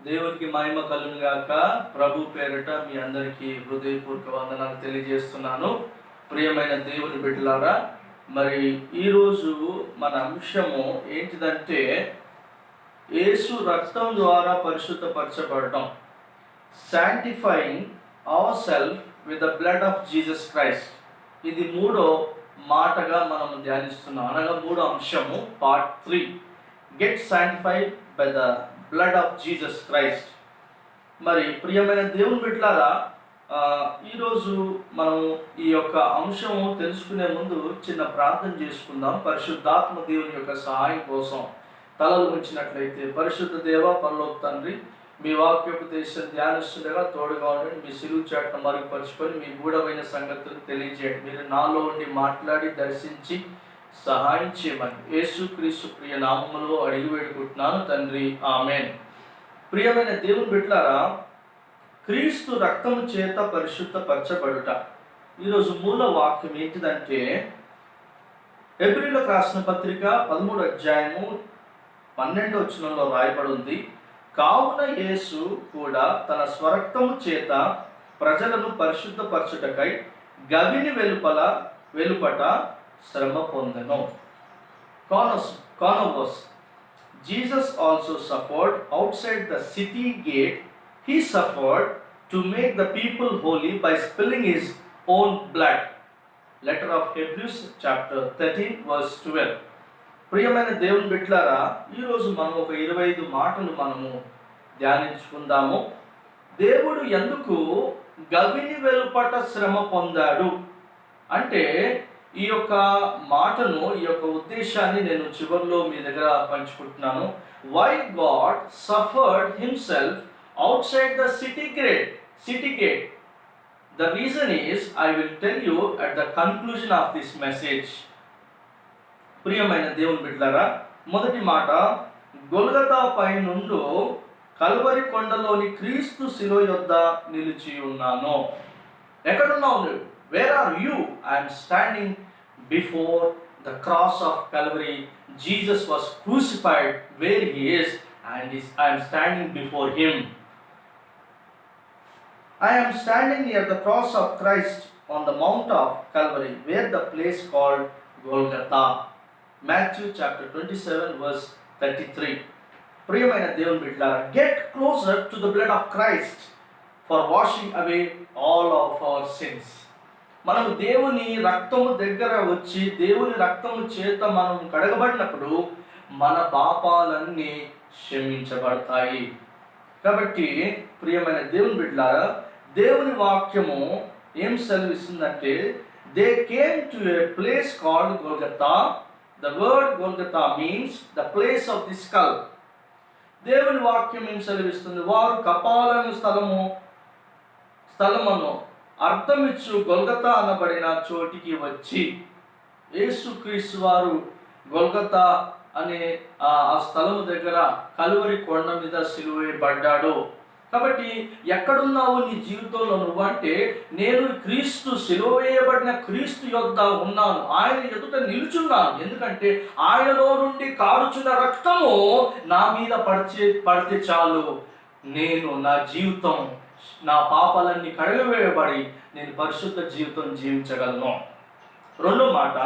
దేవునికి మహిమ కలుగును గాక. ప్రభు పేరిట మీ అందరికీ హృదయపూర్వక వందనాలు తెలియజేస్తున్నాను. ప్రియమైన దేవుని బిడ్డలారా, మరి ఈరోజు మన అంశము ఏంటిదంటే యేసు రక్తం ద్వారా పరిశుద్ధపరచబడటం, sanctifying our self with the blood of Jesus Christ. ఇది మూడో మాటగా మనం ధ్యానిస్తున్నాం, అనగా మూడో అంశము part 3, get sanctified by the blood of Jesus Christ. మరి ప్రియమైన దేవుని బిడ్డలారా, ఈరోజు మనం ఈ యొక్క అంశము తెలుసుకునే ముందు చిన్న ప్రార్థన చేసుకుందాం. పరిశుద్ధాత్మ దేవుని యొక్క సహాయం కోసం తలలు ఉంచినట్లయితే, పరిశుద్ధ దేవ పరలోక తండ్రి, మీ వాక్యోపదేశం ధ్యానిస్తుండగా తోడుగా ఉండండి. మీ సిలువు చాటును మరుగుపరుచుకొని మీ గూఢమైన సంగతులు తెలియజేయండి. మీరు నాలో ఉండి మాట్లాడి దర్శించి సహాయం చేయమని యేసుక్రీస్తు ప్రియ నామములో అడిగి వేడుకుంటున్నాను తండ్రి, ఆమేన్. ప్రియమైన దేవుని బిడ్డలారా, క్రీస్తు రక్తము చేత పరిశుద్ధపరచబడుట. ఈరోజు మూల వాక్యం ఏంటిదంటే హెబ్రీయులకు రాసిన పత్రిక 13వ అధ్యాయము 12వ వచనంలో రాయబడి ఉంది, కావున యేసు కూడా తన స్వరక్తము చేత ప్రజలను పరిశుద్ధపరచుటకై గవిని వెలుపట శ్రమ పొందెను. Converse. Jesus also suffered outside the city gate. He suffered to make the people holy by spilling his own blood. Letter of Hebrews chapter 13 verse 12. ప్రియమైన దేవుని బిడ్డలారా, ఈరోజు మనం ఒక 25 మాటలు మనము ధ్యానించుకుందాము. దేవుడు ఎందుకు గవిని వెలుపట శ్రమ పొందాడు అంటే, ఈ యొక్క మాటను, ఈ యొక్క ఉద్దేశాన్ని నేను చివరిలో మీ దగ్గర పంచుకుంటున్నాను. Why God suffered himself outside the city gate. The reason is I will tell you at the conclusion of this message. ప్రియమైన దేవుని బిడ్డలారా, మొదటి మాట, గొల్గతా పై నుండి కల్వరి కొండలోని క్రీస్తు శిలువ యొద్ద నిలిచి ఉన్నాను. ఎక్కడున్నావు నువ్వు? Where are you? I am standing before the cross of Calvary. Jesus was crucified where he is, and I am standing before him. I am standing near the cross of Christ on the Mount of Calvary, where the place called Golgotha. Matthew chapter 27 verse 33. ప్రియమైన దేవుని బిడ్డలారా, get closer to the blood of Christ for washing away all of our sins. మనం దేవుని రక్తము దగ్గర వచ్చి దేవుని రక్తము చేత మనం కడగబడినప్పుడు మన పాపాలన్నీ క్షమించబడతాయి. కాబట్టి ప్రియమైన దేవుని బిడ్డలారా, దేవుని వాక్యము ఏం సెలవిస్తుందంటే, they came to a place called Golgotha. The word Golgotha means the place of the skull. దేవుని వాక్యం ఏం సెలవిస్తుంది? వారు కపాలను స్థలమును అర్థమిచ్చు గొల్గతా అనబడిన చోటికి వచ్చి, యేసుక్రీస్తు వారు గొల్గతా అనే ఆ స్థలము దగ్గర కలువరి కొండ మీద సిలువేయబడ్డాడు. కాబట్టి ఎక్కడున్నావు నీ జీవితంలో నువ్వు అంటే, నేను క్రీస్తు సిలువ వేయబడిన క్రీస్తు యొద్ద ఉన్నాను, ఆయన ఎదుట నిలుచున్నాను. ఎందుకంటే ఆయనలో నుండి కారుచున్న రక్తము నా మీద పడితే చాలు, నేను నా జీవితం, నా పాపాలన్నీ కడగవేయబడి నేను పరిశుద్ధ జీవితం జీవించగలను. రెండో మాట,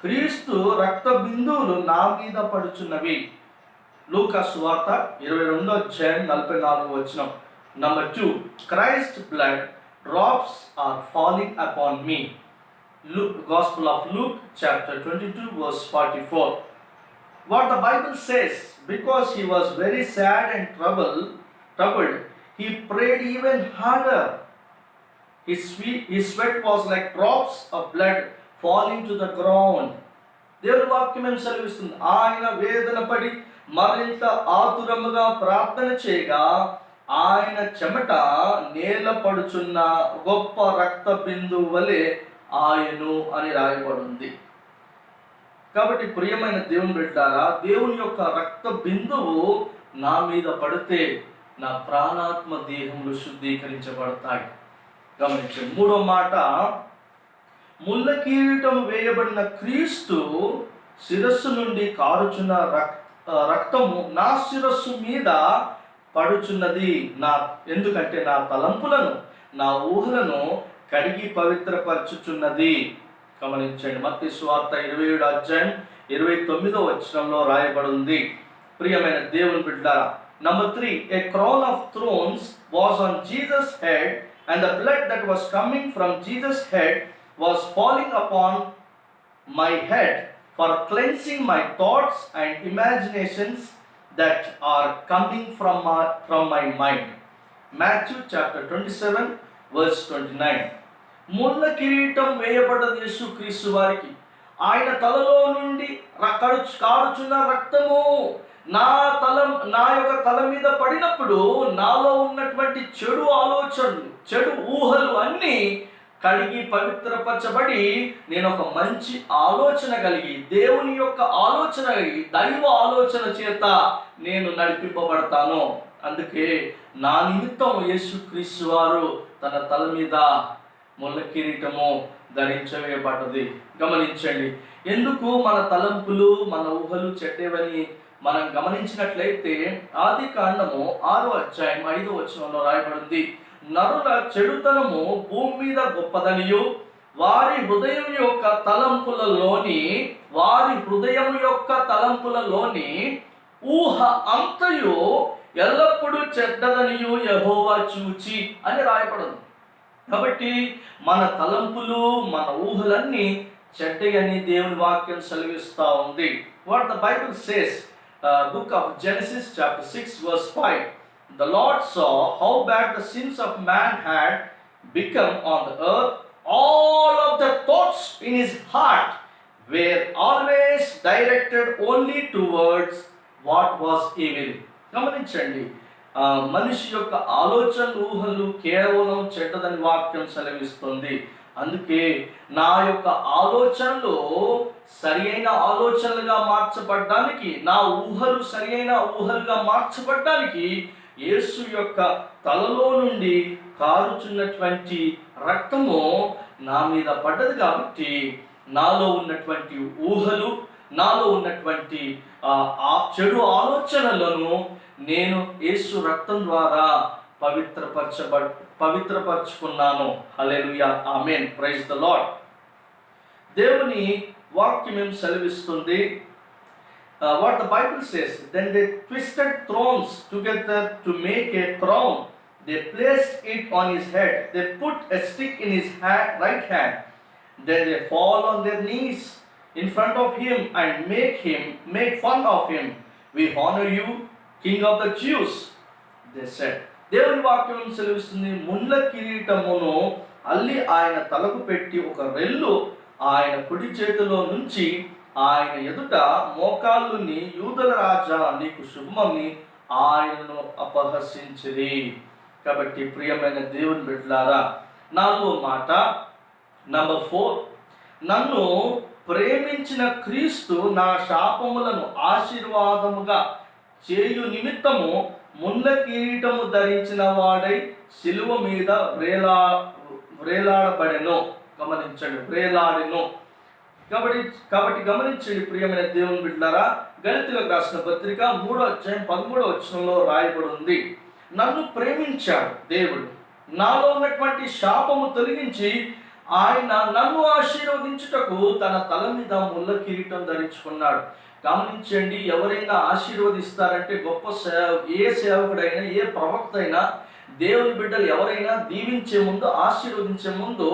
క్రీస్తు రక్త బిందువులు నా మీద పడుచున్నవి. లూకా సువార్త 22వ అధ్యాయం 44వ వచనం. Number 2, Christ blood drops are falling upon me. Gospel of Luke chapter 22 verse 44. What the Bible says, because he was very sad and troubled, he prayed even harder. His sweat was like drops of blood falling to the ground. దేవుని వాక్యం ఏం సెలవిస్తుంది? ఆయన వేదన పడి మరింత ఆతురముగా ప్రార్థన చేయగా ఆయన చెమట నేల పడుచున్న గొప్ప రక్త బిందువు వలె ఆయను అని రాయబడింది. కాబట్టి ప్రియమైన దేవుని బిడ్డలారా, దేవుని యొక్క రక్త బిందువు నా మీద పడితే నా ప్రాణాత్మ దేహములు శుద్ధీకరించబడతాయి. గమనించండి. మూడో మాట, ముళ్ళ కిరీటం వేయబడిన క్రీస్తు శిరస్సు నుండి కారుచున్న రక్తము నా శిరస్సు మీద పడుచున్నది. ఎందుకంటే నా తలంపులను, నా ఊహలను కడిగి పవిత్రపరచుచున్నది. గమనించండి, మత్తయి సువార్త 27 అధ్యాయం 29వ వచనంలో రాయబడి ఉంది. ప్రియమైన దేవుని బిడ్డలారా, Number 3, a crown of thorns was on Jesus' head, and the blood that was coming from Jesus' head was falling upon my head for cleansing my thoughts and imaginations that are coming from my mind. Matthew chapter 27 verse 29. ముళ్ళ కిరీటం వేయబడ్డది యేసుక్రీస్తు వారికి. ఆయన తలలో నుండి కారుచున్న రక్తము నా యొక్క తల మీద పడినప్పుడు నాలో ఉన్నటువంటి చెడు ఆలోచనలు, చెడు ఊహలు అన్నీ కడిగి పవిత్రపరచబడి నేను ఒక మంచి ఆలోచన కలిగి, దేవుని యొక్క ఆలోచన కలిగి, దైవ ఆలోచన చేత నేను నడిపింపబడతాను. అందుకే నా నిమిత్తం యేసుక్రీస్తు వారు తన తల మీద ముళ్ళ కిరీటము ధరించవేయబడ్డది. గమనించండి, ఎందుకు మన తలంపులు, మన ఊహలు చెడ్డవని మనం గమనించినట్లయితే ఆది కాండము 6వ అధ్యాయం 5వ వచనంలో రాయబడింది, నరుల చెడుతనము భూమి మీద గొప్పదనియు వారి హృదయం యొక్క తలంపులలోని ఊహ అంతయు ఎల్లప్పుడూ చెడ్డదనియు యెహోవా చూచి అని రాయబడింది. కాబట్టి మన తలంపులు, మన ఊహలన్నీ చెడ్డయని దేవుని వాక్యం సెలవిస్తూ ఉంది. What the Bible says, book of Genesis chapter 6 verse 5, the Lord saw how bad the sins of man had become on the earth. All of the thoughts in his heart were always directed only towards what was evil. గమనించండి, మనిషి యొక్క ఆలోచన, ఊహలు కేవలం చెడ్డదని వాక్యం సెలవిస్తుంది. అందుకే నా యొక్క ఆలోచనలు సరి అయిన ఆలోచనలుగా మార్చబడ్డానికి, నా ఊహలు సరి అయిన ఊహలుగా మార్చబడ్డానికి యేసు యొక్క తలలో నుండి కారుచున్నటువంటి రక్తము నా మీద పడ్డది. కాబట్టి నాలో ఉన్నటువంటి ఊహలు, నాలో ఉన్నటువంటి చెడు ఆలోచనలను నేను యేసు రక్తం ద్వారా పవిత్రపరచుకున్నాను. హల్లెలూయా, ఆమేన్, ప్రైజ్ ద లార్డ్. దేవుని వాక్యం ఏం సెలవిస్తుంది? What the Bible says, then they twisted thorns together to make a crown. They placed it on his head. They put a stick in his right hand. Then they fall on their knees in front of him and make fun of him. We honor you, King of the Jews, they said. దేవుని వాక్యం సెలవిస్తుంది, ముళ్ళ కిరీటమును అల్లి ఆయన తలకు పెట్టి ఒక రెల్లు ఆయన కుడి చేతిలో నుంచి ఆయన ఎదుట మోకాళ్ళుని, యూదుల రాజా నీకు శుభమని ఆయనను అపహసించిరి. కాబట్టి ప్రియమైన దేవుని బిడ్డలారా, 4వ మాట, నంబర్ 4, నన్ను ప్రేమించిన క్రీస్తు నా శాపములను ఆశీర్వాదముగా చేయు నిమిత్తము ముళ్ళ కిరీటము ధరించిన వాడై శిలువ మీద వ్రేలాడబడెను. గమనించండి, వ్రేలాడెను. కాబట్టి గమనించండి ప్రియమైన దేవుని బిడ్డలారా, గళితీయులకు రాసిన పత్రిక 3వ అధ్యాయం 13వ వచనంలో రాయబడి ఉంది, నన్ను ప్రేమించాడు దేవుడు, నాలో ఉన్నటువంటి శాపము తొలగించి ఆయన నన్ను ఆశీర్వదించుటకు తన తల మీద ముళ్ళ కిరీటం ధరించుకున్నాడు. గమనించండి, ఎవరైనా ఆశీర్వదిస్తారంటే ఏ సేవకుడైనా, ఏ ప్రవక్త అయినా, దేవుని బిడ్డలు ఎవరైనా దీవించే ముందు, ఆశీర్వదించే ముందు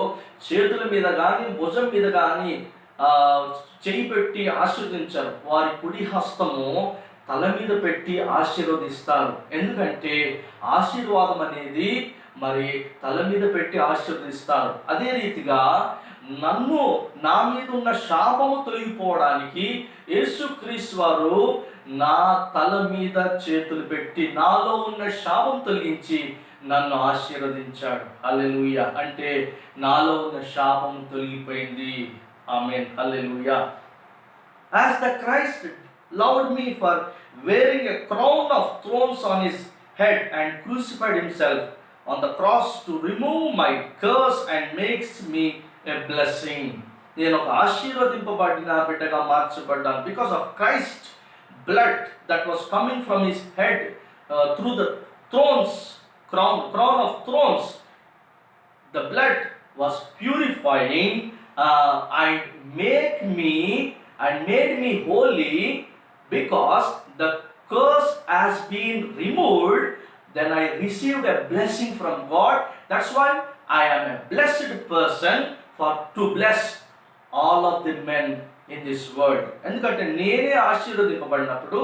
చేతుల మీద కానీ, భుజం మీద కానీ చేయి పెట్టి ఆశీర్వదించారు. వారి కుడి హస్తము తల మీద పెట్టి ఆశీర్వదిస్తారు. ఎందుకంటే ఆశీర్వాదం అనేది మరి తల మీద పెట్టి ఆశీర్వదిస్తారు. అదే రీతిగా నా మీద ఉన్న శాపము తొలగిపోవడానికి యేసుక్రీస్తు వారు నా తల మీద చేతులు పెట్టి నాలో ఉన్న శాపం తొలగించి నన్ను ఆశీర్వదించాడు. హల్లెలూయా. అంటే నాలో ఉన్న శాపం తొలగిపోయింది. ఆమేన్, హల్లెలూయా. As the Christ loved me for wearing a crown of thorns on his head and crucified himself on the cross to remove my curse and makes me a blessing. నేను ఒక ఆశీర్వదింపబడిన బిడ్డగా మార్చబడ్డాను. Because of Christ's blood that was coming from his head through the thrones, crown of thrones. The blood was purifying and made me holy, because the curse has been removed. Then I received a blessing from God. That's why I am a blessed person to bless all of the men in this world. ఎందుకంటే నేనే ఆశీర్వదింపబడినప్పుడు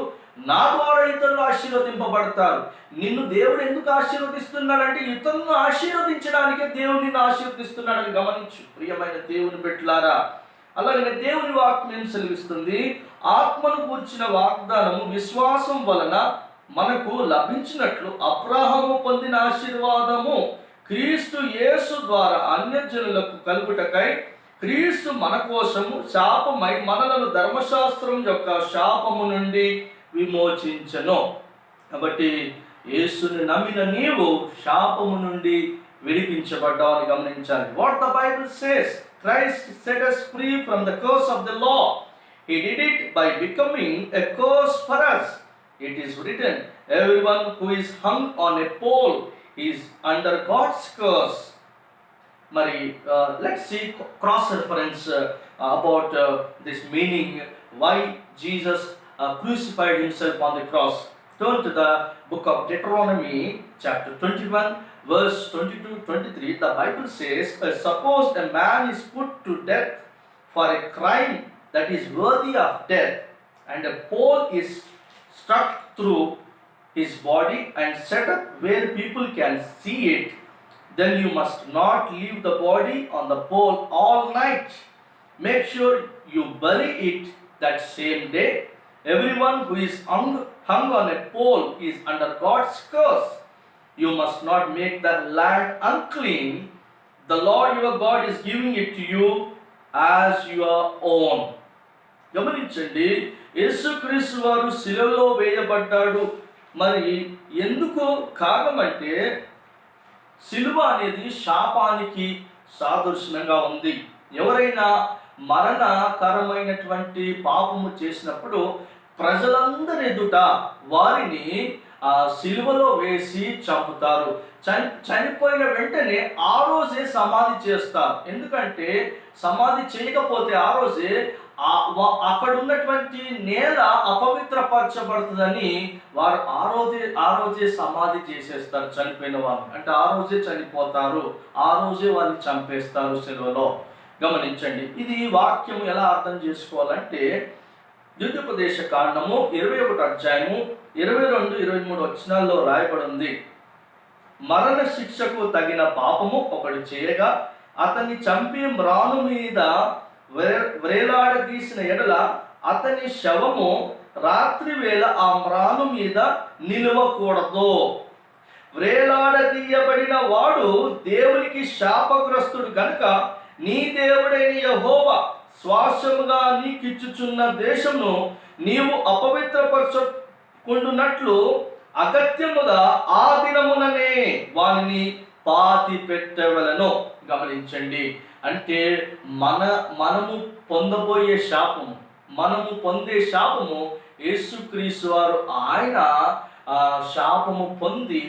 నా ద్వారా ఇతరులు ఆశీర్వదింపబడతారు. నిన్ను దేవుడు ఎందుకు ఆశీర్వదిస్తున్నాడంటే ఇతరులను ఆశీర్వదించడానికే దేవుడు నిన్ను ఆశీర్వదిస్తున్నాడని గమనించు ప్రియమైన దేవుని బిడ్డలారా. అలాగనే దేవుని వాక్యం సెలవిస్తుంది, ఆత్మను కూర్చిన వాగ్దానము విశ్వాసం వలన మనకు లభించినట్లు అబ్రహాము పొందిన ఆశీర్వాదము క్రీస్తు యేసు ద్వారా అన్యజనులకు కలుగుటకై క్రీస్తు మన కోసము శాపమై మనలను ధర్మశాస్త్రం యొక్క శాపము నుండి విమోచించెను. కాబట్టి యేసుని నమ్మిన నీవు శాపము నుండి విడిపించబడ్డావు అని గమనించాలి. What the Bible says, Christ set us free from the curse of the law. He did it by becoming a curse for us. It is written, everyone who is hung on a pole is under God's curse. Mari, let's see cross reference about this meaning, why Jesus crucified himself on the cross. Turn to the book of Deuteronomy chapter 21 verse 22-23. The Bible says, suppose a man is put to death for a crime that is worthy of death, and a pole is stuck through his body and set up where people can see it, then you must not leave the body on the pole all night. Make sure you bury it that same day. Everyone who is hung on a pole is under God's curse. You must not make the land unclean. The Lord your God is giving it to you as your own. గమనించండి, యేసుక్రీస్తు వారు శిలువలో వేయబడ్డాడు. మరి ఎందుకు కారణం అంటే శిలువ అనేది శాపానికి సాదృశ్యంగా ఉంది. ఎవరైనా మరణకరమైనటువంటి పాపము చేసినప్పుడు ప్రజలందరి ఎదుట వారిని శిలువలో వేసి చంపుతారు. చనిపోయిన వెంటనే ఆ రోజే సమాధి చేస్తారు. ఎందుకంటే సమాధి చేయకపోతే ఆ రోజే అక్కడ ఉన్నటువంటి నేల అపవిత్రపరచబడుతుందని వారు ఆ రోజే సమాధి చేసేస్తారు. చనిపోయిన వారు అంటే ఆ రోజే చనిపోతారు, ఆ రోజే వాళ్ళని చంపేస్తారు శిలువలో. గమనించండి, ఇది వాక్యం ఎలా అర్థం చేసుకోవాలంటే ద్వితీయోపదేశ కాండము 21 అధ్యాయము 22-23 వచనాల్లో రాయబడి ఉంది. మరణ శిక్షకు తగిన పాపము ఒకడు చేయగా అతన్ని చంపి మ్రాను మీద వ్రేలాడదీసిన ఎడల అతని శవము రాత్రి వేళ ఆ మ్రాను మీద నిలవకూడదు. వ్రేలాడదీయబడిన వాడు దేవునికి శాపగ్రస్తుడు గనుక నీ దేవుడైన యెహోవా శ్వాసముగా నీకిచ్చుచున్న దేశమును నీవు అపవిత్రపరచుకుంటున్నట్లు అగత్యముగా ఆ దినముననే వానిని పాతి పెట్టవలను. గమనించండి, అంటే మనము పొందబోయే శాపము, మనము పొందే శాపము యేసుక్రీస్తు వారు ఆయన శాపము పొంది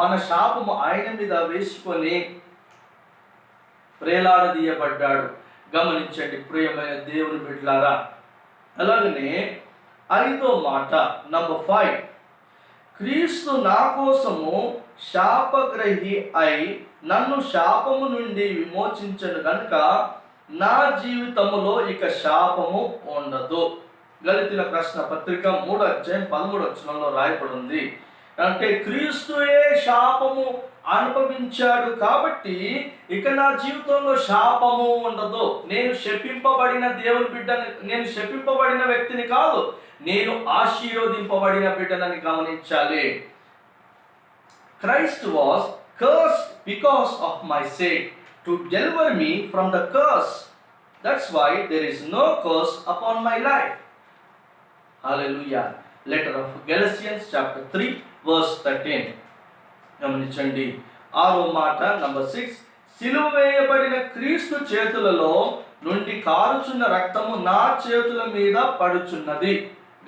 మన శాపము ఆయన మీద వేసుకొని ప్రేలాడదీయబడ్డాడు. గమనించండి ప్రియమైన దేవుని బిడ్డలారా. అలాగనే 5వ మాట, నంబర్ 5, క్రీస్తు నా కోసము శాపగ్రహి అయి నన్ను శాపము నుండి విమోచించను గనుక నా జీవితములో ఇక శాపము ఉండదు. గలితీయుల ప్రశ్న పత్రిక 3వ అధ్యాయం 13వ వచనంలో రాయబడి ఉంది. అంటే క్రీస్తుయే శాపము అనుభవించాడు కాబట్టి ఇక నా జీవితంలో శాపము ఉండదు. నేను శపింపబడిన దేవుని బిడ్డని, నేను శపింపబడిన వ్యక్తిని కాదు, నేను ఆశీర్వదింపబడిన బిడ్డనని గమనించాలి. Christ was cursed because of my sake to deliver me from the curse. That's why there is no curse upon my life. Hallelujah. Letter of Galatians chapter 3 verse 13. గమనించండి 6వ మాట, నంబర్ 6, సిలువ వేయబడిన క్రీస్తు చేతులలో నుండి కారుచున్న రక్తము నా చేతుల మీద పడుచున్నది.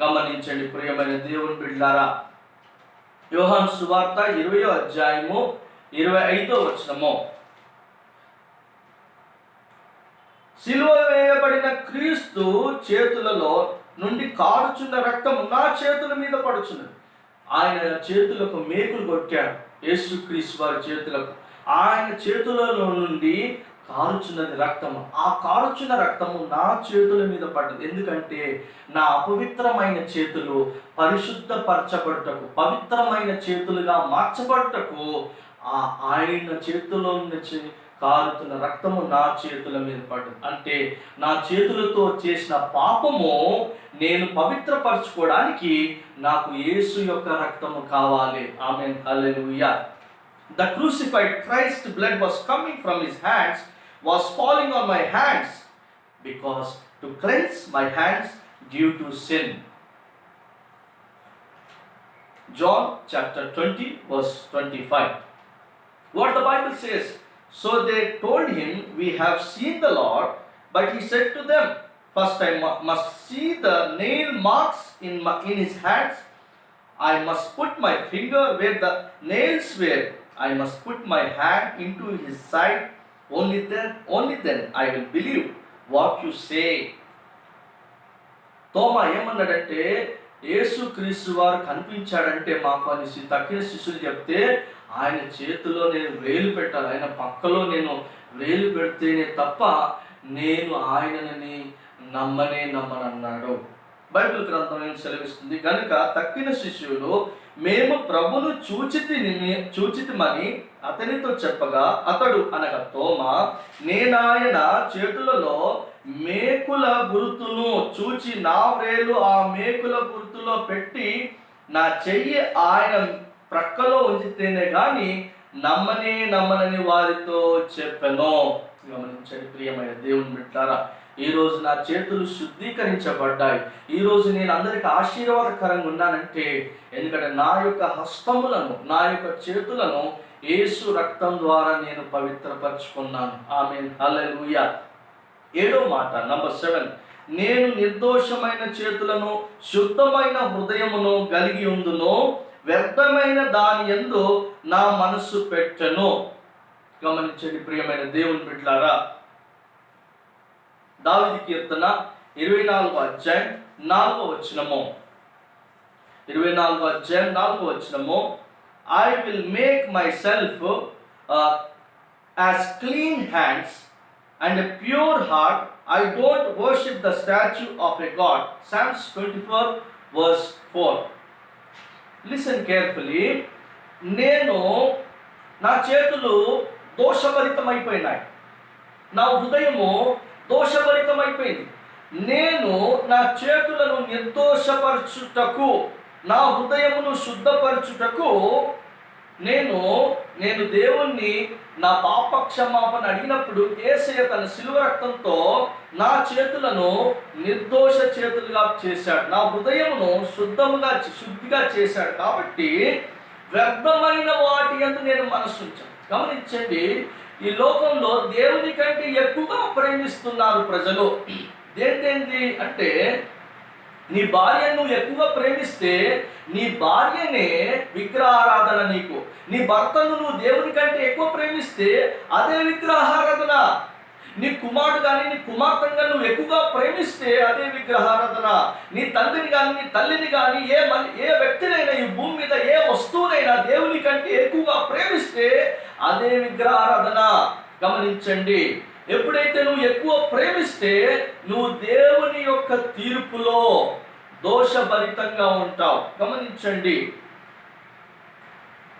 గమనించండి ప్రియమైన దేవుని బిడ్డలారా. యోహాను సువార్త 20వ అధ్యాయము 25వ వచనము. సిలువ వేయబడిన క్రీస్తు చేతులలో నుండి కారుచున్న రక్తము నా చేతుల మీద పడుచున్నది. ఆయన చేతులకు మేకులు కొట్టాడు. యేసుక్రీస్తు వారి చేతులకు ఆయన చేతులలో నుండి కారుచున్నది రక్తము. ఆ కారుచున్న రక్తము నా చేతుల మీద పడ్డది. ఎందుకంటే నా అపవిత్రమైన చేతులు పరిశుద్ధపరచబడుటకు, పవిత్రమైన చేతులుగా మార్చబడుటకు ఆయన చేతుల్లో నుంచి కారుతున్న రక్తము నా చేతుల మీద పడ్డది. అంటే నా చేతులతో చేసిన పాపము నేను పవిత్రపరచుకోవడానికి నాకు యేసు యొక్క రక్తము కావాలి. ఆమేన్, హల్లెలూయా. The crucified Christ blood was coming from his hands, was falling on my hands because to cleanse my hands due to sin. John chapter 20 verse 25. What the Bible says, so they told him, we have seen the Lord, but he said to them, first I must see the nail marks in his hands. I must put my finger where the nails were. I must put my hand into his side. Only then I will believe what you say. తోమా ఏమన్నాడంటే, యేసుక్రీస్తు వారు కనిపించాడంటే మాకు అనేసి తక్కిన శిష్యులు చెప్తే, ఆయన చేతిలో నేను వేలు పెట్టాలి, ఆయన పక్కలో నేను వేలు పెడితేనే తప్ప నేను ఆయనని నమ్మనన్నాడు. బైబిల్ గ్రంథం ఏం సెలవిస్తుంది, కనుక తక్కిన శిష్యులు మేము ప్రభును చూచితిమని అతనితో చెప్పగా, అతడు అనగా తోమా, నేనాయన చేతులలో మేకుల గుర్తును చూచి నా వ్రేలు ఆ మేకుల గుర్తులో పెట్టి నా చెయ్యి ఆయన ప్రక్కలో ఉంచితేనే గాని నమ్మనని వారితో చెప్పెను. గమనించండి ప్రియమైన దేవుని బిడ్డలారా, ఈరోజు నా చేతులు శుద్ధీకరించబడ్డాయి. ఈరోజు నేను అందరికి ఆశీర్వాదకరంగా ఉన్నానంటే ఎందుకంటే నా యొక్క హస్తములను, నా యొక్క చేతులను యేసు రక్తం ద్వారా నేను పవిత్రపరచుకున్నాను. ఆమేన్, హల్లెలూయా. 7వ మాట, నంబర్ 7, నేను నిర్దోషమైన చేతులను శుద్ధమైన హృదయమును కలిగి ఉందును, వ్యర్థమైన దాని యందు నా మనస్సు పెట్టెను. గమనించండి ప్రియమైన దేవుని బిడ్డలారా, దావీదు కీర్తన 24వ అధ్యాయం 4వ వచనము. 24వ అధ్యాయం 4వ వచనము, I will make myself as clean hands and a pure heart. I don't worship the statue of a god. Psalms 24 verse 4. Listen carefully. నేను నా చేతులు దోషభరితమైపోయినాయి, నా హృదయము దోషభరితమైపోయింది. నేను నా చేతులను నిర్దోషపరచుటకు, నా హృదయమును శుద్ధపరచుటకు నేను దేవుణ్ణి నా పాప క్షమాపణ అడిగినప్పుడు యేసయ్య తన శిలువ రక్తంతో నా చేతులను నిర్దోష చేతులుగా చేశాడు, నా హృదయమును శుద్ధిగా చేశాడు. కాబట్టి వ్యర్థమైన వాటి యందు నేను మనసుంచాను. గమనించండి, ఈ లోకంలో దేవుని కంటే ఎక్కువగా ప్రేమిస్తున్నారు ప్రజలు. ఏంటి అంటే, నీ భార్యను నువ్వు ఎక్కువగా ప్రేమిస్తే నీ భార్యనే విగ్రహారాధన నీకు. నీ భర్తను నువ్వు దేవుని కంటే ఎక్కువ ప్రేమిస్తే అదే విగ్రహారాధన. నీ కుమారుడు కానీ నీ కుమార్తెను నువ్వు ఎక్కువగా ప్రేమిస్తే అదే విగ్రహారాధన. నీ తండ్రిని కానీ నీ తల్లిని కానీ ఏ వ్యక్తినైనా ఈ భూమి మీద ఏ వస్తువునైనా దేవుని కంటే ఎక్కువగా ప్రేమిస్తే అదే విగ్రహారాధన. గమనించండి, ఎప్పుడైతే నువ్వు ఎక్కువ ప్రేమిస్తే నువ్వు దేవుని యొక్క తీర్పులో దోషభరితంగా ఉంటావు. గమనించండి,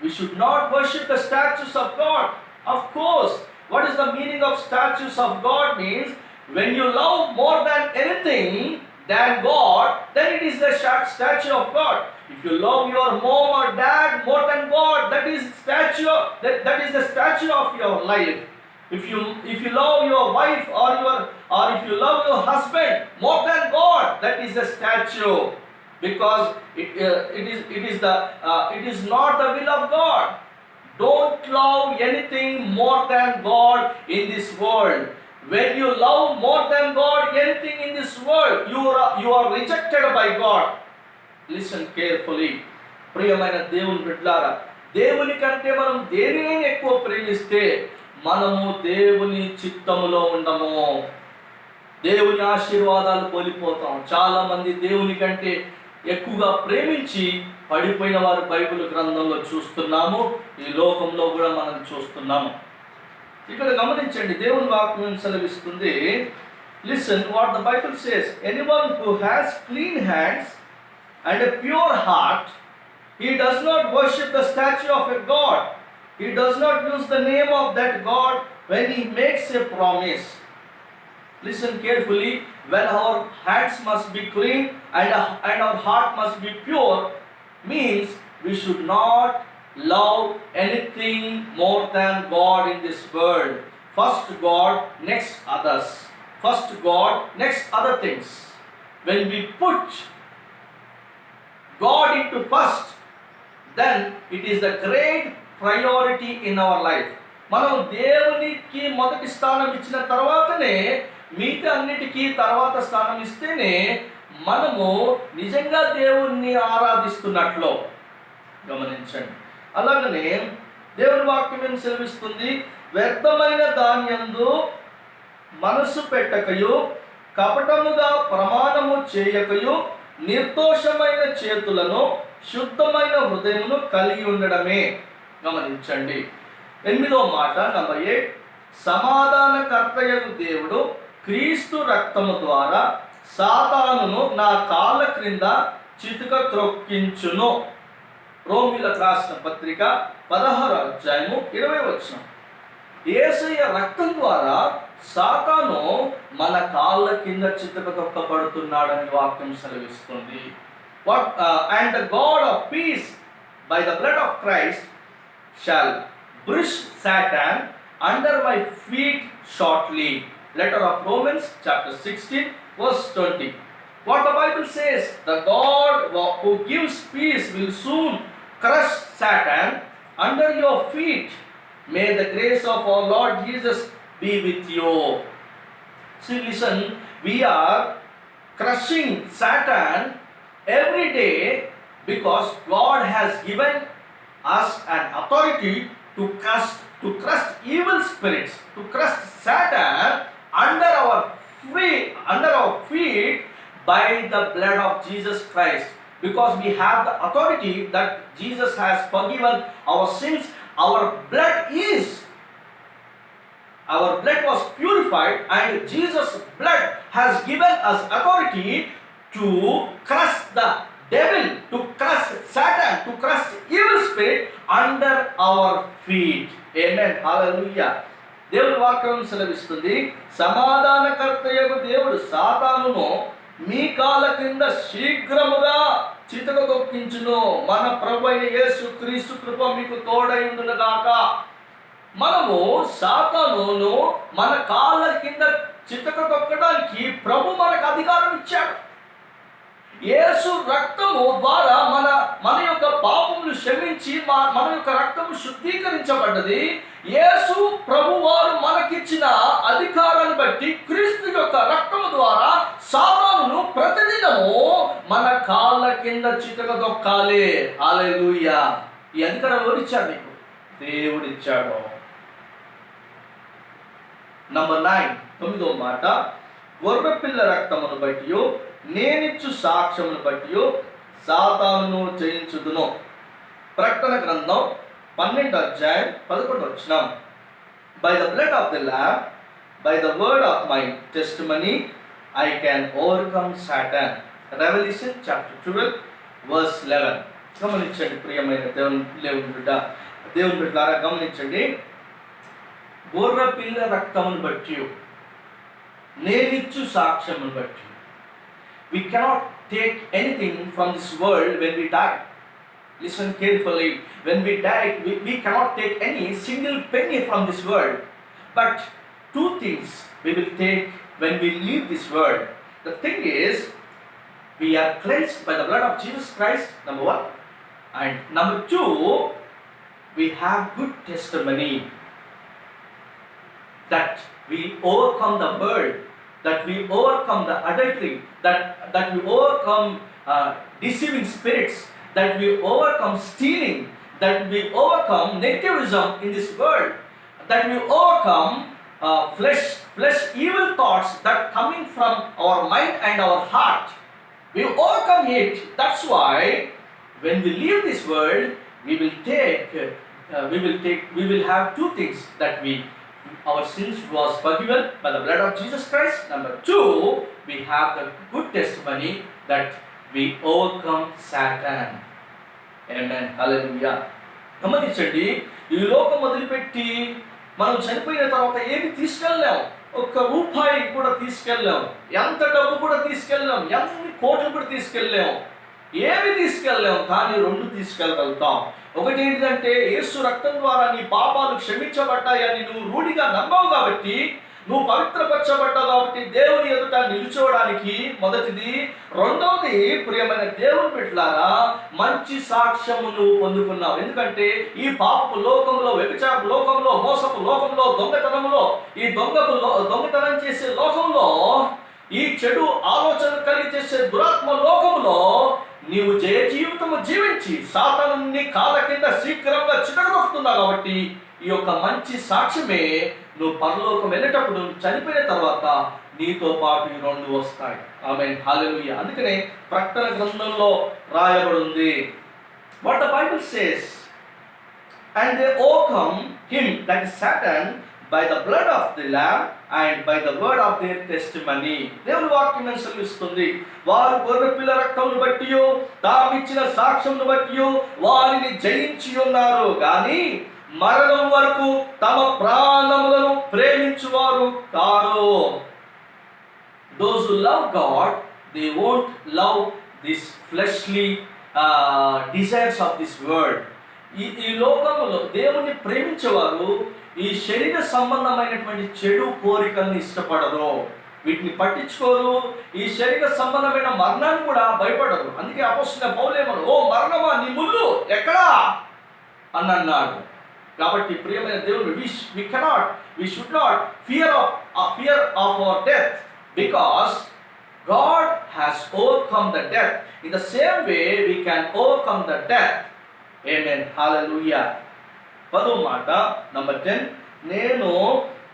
we should not worship the statues of God. Of course, what is the meaning of statues of God means when you love more than anything than God, then it is the statue of God. If you love your mom or dad more than God, that is that is the statue of your life. If you love your wife or if you love your husband more than God, that is a statue, because it is not the will of God. Don't love anything more than God in this world. When you love more than God anything in this world, you are rejected by God. Listen carefully. ప్రియమైన దేవుని బిడ్డలారా, దేవుని కంటే మనం దేనినైనా ఎక్కువ ప్రేమిస్తే మనము దేవుని చిత్తములో ఉండము, దేవుని ఆశీర్వాదాలు కోల్పోతాం. చాలా మంది దేవుని కంటే ఎక్కువగా ప్రేమించి పడిపోయిన వారు బైబిల్ గ్రంథంలో చూస్తున్నాము, ఈ లోకంలో కూడా మనం చూస్తున్నాము. ఇక్కడ గమనించండి, దేవుని వాక్యం సెలవిస్తుంది. Listen what the Bible says. Anyone who has clean hands and a pure heart, he does not worship the statue of a god, he does not use the name of that god when he makes a promise. Listen carefully. When our hands must be clean and our heart must be pure, means we should not love anything more than God in this world. First God, next others. First God, next other things. When we put God into first, then it is the great priority in our life. మనం దేవునికి మొదటి స్థానం ఇచ్చిన తర్వాతనే మిగతా అన్నిటికీ తర్వాత స్థానం ఇస్తేనే మనము నిజంగా దేవుణ్ణి ఆరాధిస్తున్నట్లు గమనించండి. అలాగనే దేవుని వాక్యం ఏం సెలవిస్తుంది? వ్యర్థమైన దాన్యందు మనసు పెట్టకయు, కపటముగా ప్రమాణము చేయకయు, నిర్దోషమైన చేతులను, శుద్ధమైన హృదయమును కలిగి ఉండడమే. గమనించండి. 8వ మాట, నంబర్ 8, సమాధానకర్తయగు దేవుడు క్రీస్తు రక్తము ద్వారా సాతానును నా కాళ్ళ క్రింద చితుక త్రొక్కించును. రోమీయులకు రాసిన పత్రిక 16వ అధ్యాయము 20వ వచనం. యేసయ్య రక్తం ద్వారా సాతాను మన కాళ్ళ కింద చితక తొక్కబడుతున్నాడని వాక్యం సెలవిస్తుంది. And the God of peace by the blood of Christ shall bruise Satan under my feet shortly. Letter of Romans chapter 16 verse 20. What the Bible says, the God who gives peace will soon crush Satan under your feet. May the grace of our Lord Jesus be with you. See, listen, we are crushing Satan every day because God has given us an authority to crush evil spirits, to crush Satan under our feet by the blood of Jesus Christ. Because we have the authority that Jesus has forgiven our sins, our blood was purified, and Jesus' blood has given us authority to crush the devil, to crush Satan, to crush evil spirit under our feet. Amen. Hallelujah. దేవుని వాక్యం సెలవిస్తుంది, సమాధానకర్తయగు దేవుడు సాతానును మీ కాళ్ళ కింద శీఘ్రముగా చితక తొక్కించును. మన ప్రభు అయిన యేసు క్రీస్తు కృప మీకు తోడైండును గాక. మనము సాతానును మన కాళ్ళ కింద చితక తొక్కడానికి ప్రభు మనకు అధికారం ఇచ్చాడు. యేసు రక్తము ద్వారా మన యొక్క పాపములు క్షమించి మన యొక్క రక్తము శుద్ధీకరించబడ్డది. యేసు ప్రభు వారు మనకిచ్చిన అధికారాన్ని బట్టి క్రీస్తు యొక్క రక్తము ద్వారా సాతానును ప్రతిదినము మన కాళ్ళ కింద చితక దొక్కాలి. హల్లెలూయా. ఈ అధికారం ఎవరిచ్చాడు? నీకు దేవుడిచ్చాడు. నంబర్ 9, 9వ మాట, గొర్రెపిల్ల రక్తమును బట్టి నేనిచ్చు సాక్ష్యమును బట్టి సాతానును జయించుదును. ప్రకటన గ్రంథం 12వ అధ్యాయం 11వ వచనం. By the blood of the Lamb, by the word of my testimony, I can overcome Satan. Revelation chapter 12 verse 11. గమనించండి ప్రియమైన దేవుని బిడ్డలారా, గమనించండి. గొర్రె పిల్ల రక్తమును బట్టి, నేనిచ్చు సాక్ష్యమును బట్టి. We cannot take anything from this world when we die. Listen carefully. When we die, we cannot take any single penny from this world. But 2 things we will take when we leave this world. The thing is, we are cleansed by the blood of Jesus Christ, number 1. And number 2, we have good testimony that we overcome the world, that we overcome the adultery, that we overcome deceiving spirits, that we overcome stealing, that we overcome negativism in this world, that we overcome flesh evil thoughts that coming from our mind and our heart. We overcome it. That's why when we leave this world, we will have two things: that our sins was forgiven by the blood of Jesus Christ. Number two, we have the good testimony that we overcome Satan. Amen. Hallelujah. గమనించండి, ఈ లోకం వదిలిపెట్టి మనం చనిపోయిన తర్వాత ఏమి తీసుకెళ్ళాం? ఒక్క రూపాయి కూడా తీసుకెళ్ళాం, ఎంత డబ్బు కూడా తీసుకెళ్ళాం, ఎన్ని కోట్లు కూడా తీసుకెళ్ళాం, ఏమి తీసుకెళ్ళాం. కానీ రెండు తీసుకెళ్ళగలుగుతాం. ఒకటి ఏంటంటే, యేసు రక్తం ద్వారా నీ పాపాలు క్షమించబడ్డాయని నువ్వు రూఢిగా నమ్మవు కాబట్టి, నువ్వు పవిత్రపరచబడ్డావు కాబట్టి దేవుని ఎదుట నిలుచోవడానికి మొదటిది. రెండవది, ప్రియమైన దేవుని బిడ్డలారా, మంచి సాక్ష్యము నువ్వు పొందుకున్నావు. ఎందుకంటే ఈ పాపపు లోకంలో, వ్యభిచారపు లోకంలో, మోసపు లోకంలో, దొంగతనంలో, ఈ దొంగతనం చేసే లోకంలో, ఈ చెడు ఆలోచన కలిగి చేసే దురాత్మ లోకంలో నీవు జయ జీవితము జీవించి సాతానుని కాళ్ళ కింద శీఘ్రంగా చితగొడుతున్నావు. కాబట్టి ఈ యొక్క మంచి సాక్ష్యమే నువ్వు పరలోకం వెళ్ళేటప్పుడు, చనిపోయిన తర్వాత నీతో పాటు ఈ రెండు వస్తాయి. ఆమేన్. హల్లెలూయా. అందుకనే ప్రకటన గ్రంథంలో రాయబడి ఉంది, what the Bible says, and they overcome him, that is Satan, by the blood of the lamb and by the word of their testimony. దేవుని వాక్యం సెలవిస్తుంది, వారు గొర్రెపిల్ల రక్తమును బట్టి తామిచ్చిన సాక్ష్యమును బట్టి వారిని జయించి ఉన్నారు, కానీ మరణం వరకు తమ ప్రాణములను ప్రేమించువారు car. Those who love God, they won't love this fleshly desires of this world. ఈ లోకములో దేవుని ప్రేమించేవారు ఈ శరీర సంబంధమైనటువంటి చెడు కోరికల్ని ఇష్టపడరు, వీటిని పట్టించుకోరు. ఈ శరీర సంబంధమైన మరణాన్ని కూడా భయపడరు. అందుకే అపోస్తలుడైన పౌలు ఏమన్నాడు, ఓ మరణమా నీ ముల్లు ఎక్కడా అని అన్నాడు. కాబట్టి ప్రియమైన దేవుడు, we should not fear of our death, because God has overcome the death. In the same way we can overcome the death. Amen. Hallelujah. పదో మాట, నంబర్ 10, నేను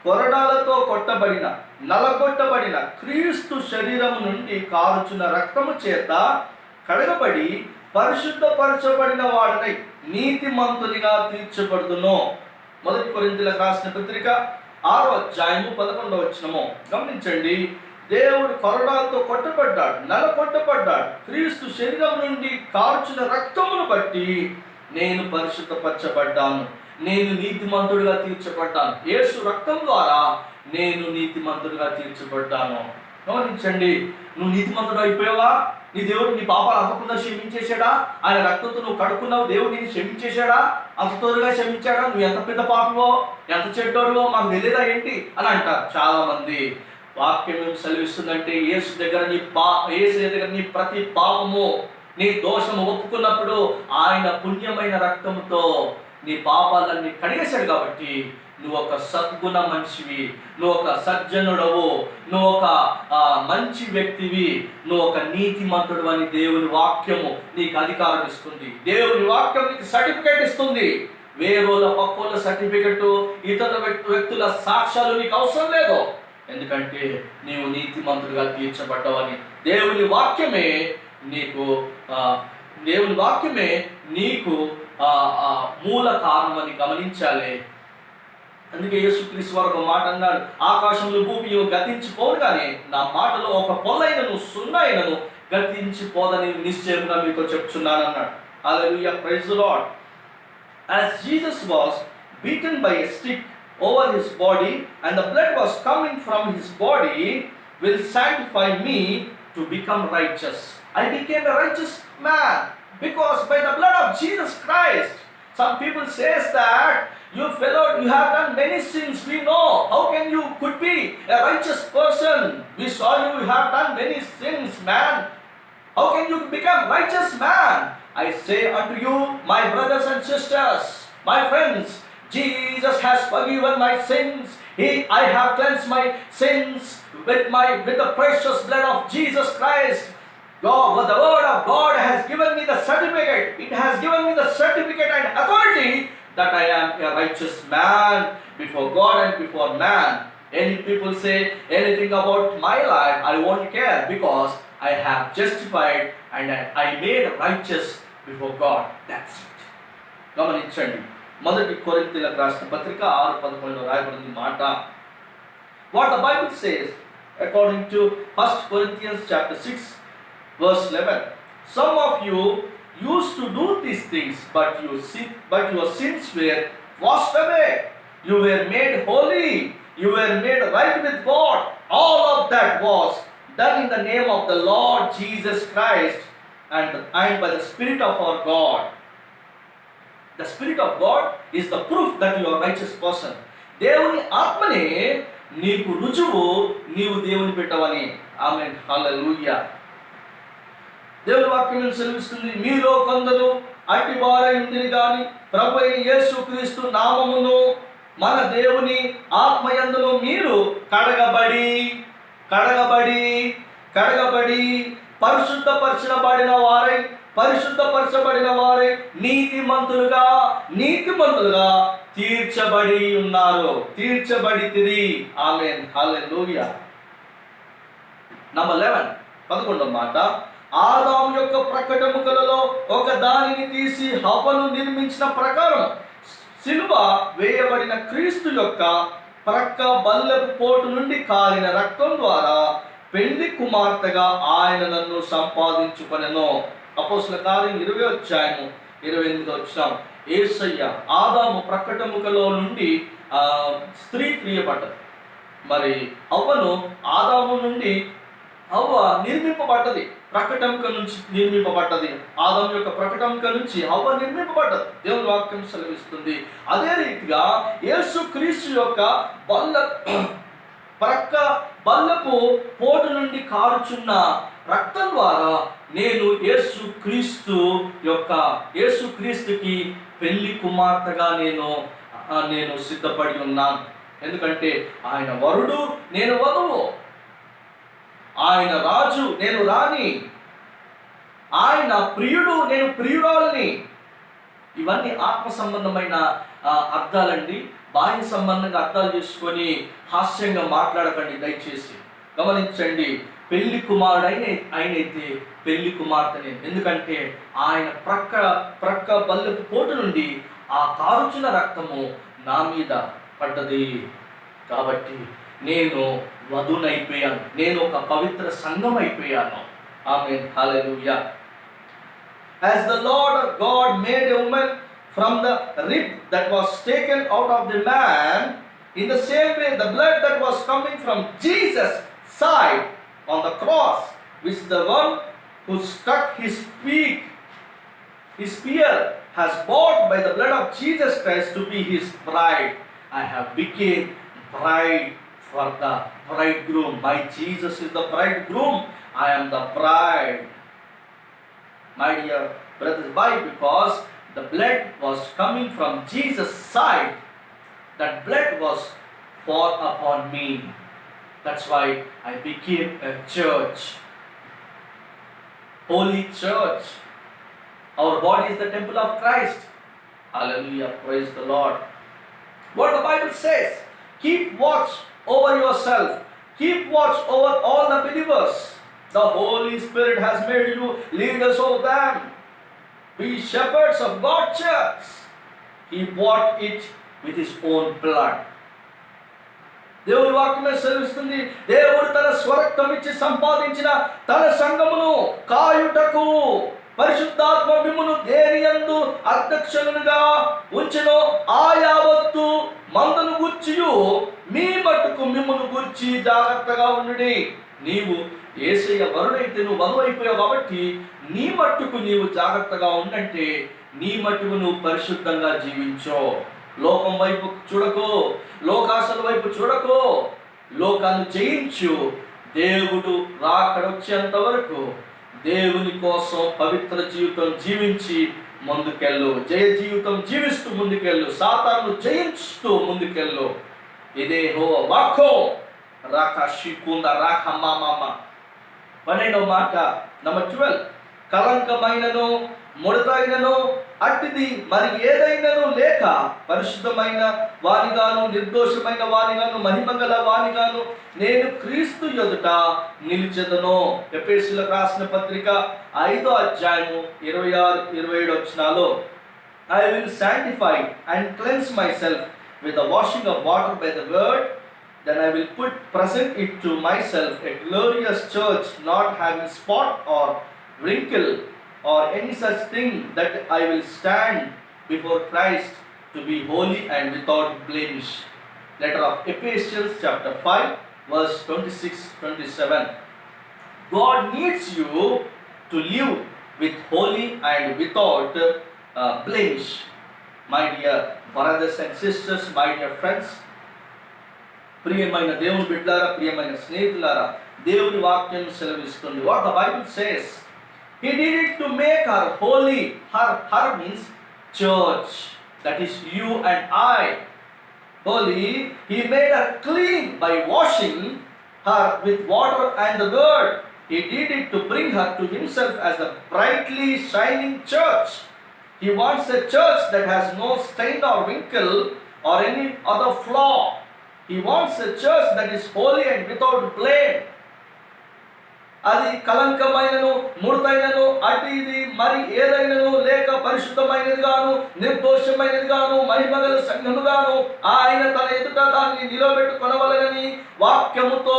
కొరడాలతో కొట్టబడిన, నలగొట్టబడిన క్రీస్తు శరీరము నుండి కారుచున్న రక్తము చేత కడగబడి పరిశుద్ధపరచబడిన వాడనై నీతిమంతునిగా తీర్చబడుదును. మొదటి కొరింథీయులకు రాసిన పత్రిక 6వ అధ్యాయము 11వ వచనము. గమనించండి, దేవుడు కొరడాలతో కొట్టబడ్డాడు, నలగొట్టబడ్డాడు. క్రీస్తు శరీరం నుండి కారుచున్న రక్తమును బట్టి నేను పరిశుద్ధపరచబడ్డాను, నేను నీతిమంతుడిగా తీర్చబడ్డాను. యేసు రక్తం ద్వారా నేను నీతిమంతుడిగా తీర్చబడ్డాను. గమనించండి, నువ్వు నీతిమంతుడు అయిపోయావా? నీ దేవుడు నీ పాపాలు అంతకుండా క్షమించేశాడా? ఆయన రక్తంతో నువ్వు కడుక్కున్నావు, దేవుడు నేను క్షమించేశాడా? అంత తోడుగా క్షమించాడా? నువ్వు ఎంత పెద్ద పాపమో, ఎంత చెడ్డోడువో మాకు తెలియదా ఏంటి అని అంటారు చాలా మంది. వాక్యం ఏం సెలవిస్తుందంటే, యేసు దగ్గర నీ ప్రతి పాపము, నీ దోషము ఒప్పుకున్నప్పుడు ఆయన పుణ్యమైన రక్తముతో నీ పాపాలన్నీ కడిగేశాడు. కాబట్టి నువ్వు ఒక సద్గుణ మనిషివి, నువ్వు ఒక సజ్జనుడవు, నువ్వు ఒక మంచి వ్యక్తివి, నువ్వు ఒక నీతిమంతుడు అని దేవుని వాక్యము నీకు అధికారం ఇస్తుంది. దేవుని వాక్యం నీకు సర్టిఫికేట్ ఇస్తుంది. వేరోళ్ళ పక్కోళ్ళ సర్టిఫికెట్, ఇతర వ్యక్తుల సాక్ష్యాలు నీకు అవసరం లేదు. ఎందుకంటే నీవు నీతిమంతుడిగా తీర్చబడ్డావని దేవుని వాక్యమే నీకు మూల కారణమని గమనించాలి. అందుకే యేసుక్రీస్తు వారు ఒక మాట అన్నాడు, ఆకాశంలో భూమి గతించిపోను కానీ నా మాటలో ఒక పొల్లైనను సున్నైనను గతించిపోదని నిశ్చయంగా మీతో చెప్తున్నాను అన్నాడు. Hallelujah, praise the Lord. As Jesus was beaten by a stick over his body and the blood was coming from his body will sanctify me to become righteous. I became a righteous man because by the blood of Jesus Christ. Some people says that you have done many sins. We know. How can you could be a righteous person? We saw you have done many sins, man. How can you become righteous man? I say unto you, my brothers and sisters, my friends, Jesus has forgiven my sins. I have cleansed my sins with the precious blood of Jesus Christ. God, the word of God has given me the certificate. It has given me the certificate and authority that I am a righteous man before God and before man. Any people say anything about my life, I won't care, because I have justified and I made righteous before God. That's it. గమనించండి, మొదటి కొరింథీయులకు రాసిన పత్రిక 6:11 రాయబడింది మాట. What the Bible says according to 1 Corinthians chapter 6 verse 11. Some of you used to do these things, but your sins were washed away. You were made holy. You were made right with God. All of that was done in the name of the Lord Jesus Christ and by the Spirit of our God. The Spirit of God is the proof that you are a righteous person. దేవుని ఆత్మనే నీకు రుజువు, నీవు దేవుని పెట్టవని. ఆమేన్, హల్లెలూయా. దేవుని వాక్యం సెలవిస్తుంది, మీలో కొందరు అట్టి వారై ఉండిరి గాని ప్రభు అయిన యేసుక్రీస్తు నామమును మన దేవుని ఆత్మయందును మీరు కడగబడి పరిశుద్ధపరచబడిన వారై నీతిమంతులుగా తీర్చబడి ఉన్నారు. తీర్చబడితిరి. ఆమేన్, హల్లెలూయా. నంబర్ 11 మాట. ఆదాము యొక్క ప్రక్కటెముకలలో ఒక దానిని తీసి హవ్వను నిర్మించిన ప్రకారం సిలువ వేయబడిన క్రీస్తు యొక్క ప్రక్క బల్లెపు పోటు నుండి కారిన రక్తం ద్వారా పెళ్లి కుమార్తెగా ఆయన నన్ను సంపాదించుకొనెను. అపోస్తలుల కార్యం 20:28 యేసయ్య ఆదాము ప్రక్కటెముకలో నుండి స్త్రీ క్రియపడ్డది. మరి హవ్వను ఆదాము నుండి హవ్వ నిర్మింపబడ్డది, ప్రక్కటెముక నుంచి నిర్మింపబడ్డది. ఆదాము యొక్క ప్రక్కటెముక నుంచి హవ్వ నిర్మింపబడ్డది. దేవుని వాక్యం సెలవిస్తుంది. అదే రీతిగా యేసుక్రీస్తు యొక్క ప్రక్క బల్లపు పోటు నుండి కారుచున్న రక్తం ద్వారా నేను యేసుక్రీస్తుకి పెళ్లి కుమార్తెగా నేను సిద్ధపడి ఉన్నాను. ఎందుకంటే ఆయన వరుడు, నేను వధువు. ఆయన రాజు, నేను రాణి. ఆయన ప్రియుడు, నేను ప్రియురాల్ని. ఇవన్నీ ఆత్మ సంబంధమైన అర్థాలండి. బాహ్య సంబంధంగా అర్థాలు చేసుకొని హాస్యంగా మాట్లాడకండి దయచేసి. గమనించండి, పెళ్లి కుమారుడు ఆయనైతే పెళ్లి కుమార్తెనే. ఎందుకంటే ఆయన ప్రక్క బల్లెపు పోటు నుండి ఆ కారుచున్న రక్తము నా మీద పడ్డది. కాబట్టి నేను వధునైపోయాను, నేను ఒక పవిత్ర సంఘం అయిపోయాను. ఆమేన్, హల్లెలూయా. As the Lord God made a woman from the rib that was taken out of the man, in the same way the blood that was coming from Jesus' side on the cross, which the one who struck his spear has bought by the blood of Jesus Christ to be his bride. I have become bride for the bridegroom. My Jesus is the bridegroom. I am the bride. My dear brothers, why? Because the blood was coming from Jesus' side. That blood was poured upon me. That's why I became a church. Holy church. Our body is the temple of Christ. Hallelujah. Praise the Lord. What the Bible says, keep watch over yourself. Keep watch over all the believers. The Holy Spirit has made you leaders over them. Be shepherds of God's church. He bought it with his own blood. దేవుని వాక్యమే సెలవిస్తుంది, దేవుడు తన స్వరక్తం ఇచ్చి సంపాదించిన తన సంఘమును కాయుటకు పరిశుద్ధాత్మ మిమ్మును దేనియందు అధ్యక్షులుగా ఉంచెనో ఆ యావత్తు మందను గూర్చియు మీ మట్టుకు మిమ్మును గూర్చి జాగ్రత్తగా ఉండుడి. నీవు యేసయ్య వరుడైతే నువ్వు వధువు అయిపోయావు కాబట్టి నీ మట్టుకు నీవు జాగ్రత్తగా ఉండంటే నీ మట్టుకు నువ్వు పరిశుద్ధంగా జీవించో. లోకం వైపు చూడకో, లోకాశల వైపు చూడకో, లోకాన్ని జయించు. దేవుడు రాకడొచ్చేంత వరకు దేవుని కోసం పవిత్ర జీవితం జీవించి ముందుకెళ్ళు. జయ జీవితం జీవిస్తూ ముందుకెళ్ళు. సాతాను జయించుతూ ముందుకెళ్ళు. ఇదే హో వాక్కో రాక షికుంద రాక మామ 12వ మాట నంబర్ 12, కలంకమైనను ముడతైనను అట్టిది మరి ఏదైనను లేక పరిశుద్ధమైన వానిగాను నిర్దోషమైన వానిగాను మహిమగల వానిగాను నేను క్రీస్తు ఎదుట నిలిచెదను. ఎఫెసీయులకు రాసిన పత్రిక 5వ అధ్యాయము 26-27 వచనాల్లో I will sanctify and cleanse myself with the washing of water by the word, then I will present it to myself a glorious church, not having spot or wrinkle or any such thing, that I will stand before Christ to be holy and without blemish. Letter of Ephesians chapter 5 verse 26-27. God needs you to live with holy and without blemish. My dear brothers and sisters, my dear friends, ప్రియమైన దేవుని బిడ్డలారా, ప్రియమైన స్నేహితులారా, దేవుని వాక్యం సెలవిస్తుంది. What the Bible says, He did it to make her holy. Her means church, that is you and I. Holy, He made her clean by washing her with water and the word. He did it to bring her to Himself as a brightly shining church. He wants a church that has no stain or wrinkle or any other flaw. He wants a church that is holy and without blame. అది కలంకమైనను ముడతైనను అటు ఇది మరి ఏదైనను లేక పరిశుద్ధమైనది గాను నిర్దోషమైనది గాను మహిమగల సంఘము గాను ఆయన తన ఎదుట దాన్ని నిలబెట్టుకొనవలెనని వాక్యముతో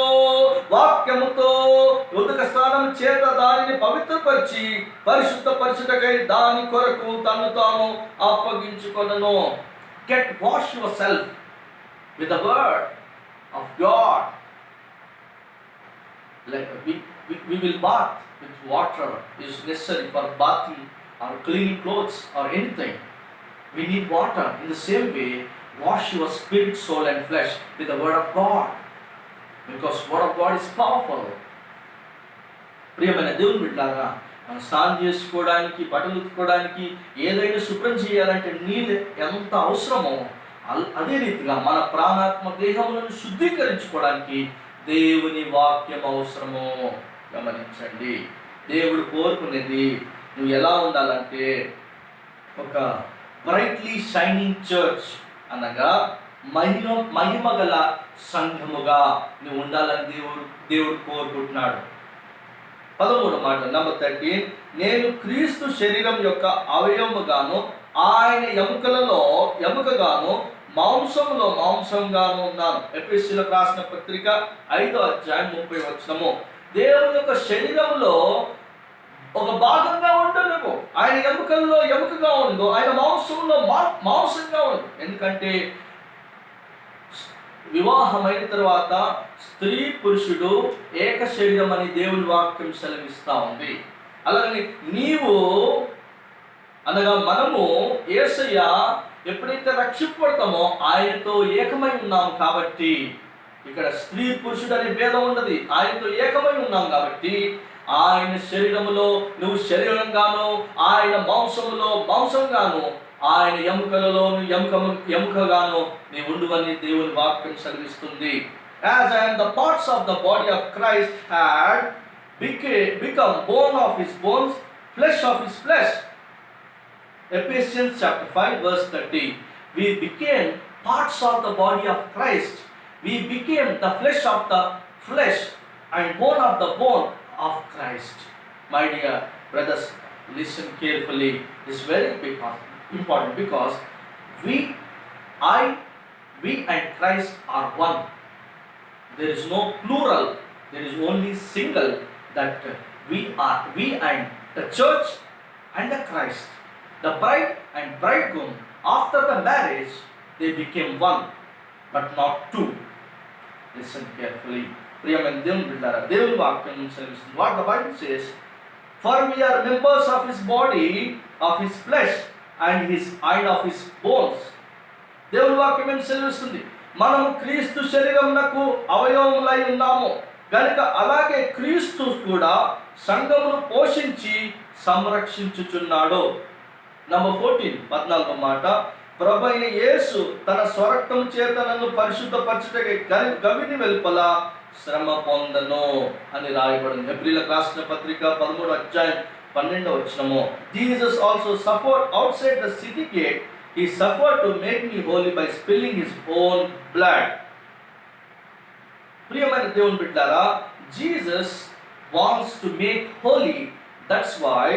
ఉదక స్నానం చేత దానిని పవిత్రపరిచి పరిశుద్ధపరచుటకై దాని కొరకు తను తాను అప్పగించుకొనెను. Wash yourself with the word of God. Like we will bath with water is necessary for bathing or cleaning clothes or anything. We need water. In the same way, wash your spirit, soul and flesh with the word of God, because word of God is powerful. ప్రియమైన దేవుని బిడ్డలారా, మనం స్నానం చేసుకోవడానికి, బట్టలు ఉతుక్కోవడానికి, ఏదైనా శుభ్రం చేయాలంటే నీళ్ళు ఎంత అవసరమో అదే రీతిగా మన ప్రాణాత్మ దేహములను శుద్ధీకరించుకోవడానికి దేవుని వాక్యం అవసరమో గమనించండి. దేవుడు కోరుకునేది నువ్వు ఎలా ఉండాలంటే ఒక బ్రైట్లీ షైనింగ్ చర్చ్, అనగా మహిమ గల సంఘముగా నువ్వు ఉండాలని దేవుడు కోరుకుంటున్నాడు. 13వ మాట నంబర్ 13, నేను క్రీస్తు శరీరం యొక్క అవయవముగాను ఆయన ఎముకలలో ఎముకగాను మాంసములో మాంసంగాను ఉన్నాను. ఎఫెసీయులకు రాసిన పత్రిక 5వ అధ్యాయం 30వ వచనము. దేవుని యొక్క శరీరములో ఒక భాగంగా ఉండను, ఆయన ఎముకల్లో ఎముకగా ఉండు, ఆయన మాంసంలో మాంసంగా ఉండు. ఎందుకంటే వివాహమైన తర్వాత స్త్రీ పురుషుడు ఏక శరీరం అని దేవుని వాక్యం సెలవిస్తా ఉంది. అలాగే నీవు అనగా మనము యేసయ్య ఎప్పుడైతే రక్షింపబడతామో ఆయనతో ఏకమై ఉన్నాము కాబట్టి ఇక్కడ స్త్రీ పురుషుడు అనే భేదం ఉండదు. ఆయనతో ఏకమై ఉన్నాం కాబట్టి ఆయన శరీరములో నువ్వు శరీరంగాను, ఆయన మాంసములో మాంసంగాను, ఆయన ఎముకలలో ఎముకగాను నీ ఉండువని దేవుని వాక్యం సెలవిస్తుంది. As I am the parts of the body of Christ had become bone of his bones, flesh of his flesh. Ephesians chapter 5 verse 30. We became parts of the body of Christ. We became the flesh of the flesh and bone of the bone of Christ. My dear brothers, listen carefully. This is very important because we and Christ are one. There is no plural. There is only single, that we and the church and the Christ. The bride and bridegroom, after the marriage, they became one, but not two. Listen carefully. ప్రియమైన దేవుని బిడ్డలారా, దేవుని వాక్యం సెలవిస్తుంది. What the Bible says, for we are members of his body, of his flesh and of his bones. దేవుని వాక్యం ఏం సెలవిస్తుంది? మనము క్రీస్తు శరీరమునకు అవయవములై ఉన్నాము కనుక అలాగే క్రీస్తు కూడా సంఘమును పోషించి సంరక్షించుచున్నాడు. నంబర్ 14 14వ మాట, ప్రభు అయిన యేసు తన స్వరక్తము చేత నన్ను పరిశుద్ధపరచుటకై గవిని వెలుపల శ్రమ పొందను అని రాయబడింది. హెబ్రీయులకు రాసిన పత్రిక 13వ అధ్యాయం 12వ వచనము. Jesus also suffered outside the city gate. He suffered to make me holy by spilling his own blood. ప్రియమైన దేవుని బిడ్డలారా, Jesus wants to make holy. That's why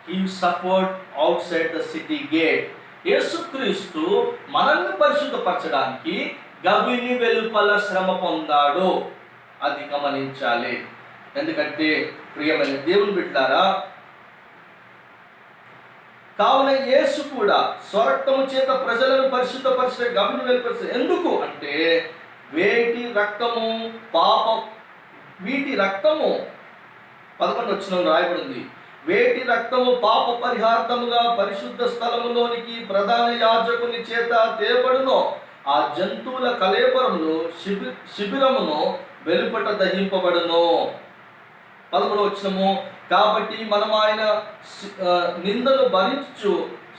he suffered outside the city gate. యేసుక్రీస్తు మనల్ని పరిశుద్ధపరచడానికి గవిని వెలుపల శ్రమ పొందాడు. అది గమనించాలి. ఎందుకంటే ప్రియమైన దేవుని బిడ్డలారా, కావున యేసు కూడా స్వరక్తము చేత ప్రజలను పరిశుద్ధపరిచే గవిని వెలుపల. ఎందుకు అంటే వీటి రక్తము 11వ వచనం రాయబడింది. వేటి రక్తము పాప పరిహార్థముగా పరిశుద్ధ స్థలములోనికి ప్రధాన యాజకుని చేత తేబడును. ఆ జంతువుల కళేబరమును శిబిరమును వెలుపట దహింపబడును. 13వ వచనము. కాబట్టి మనం ఆయన నిందను భరించు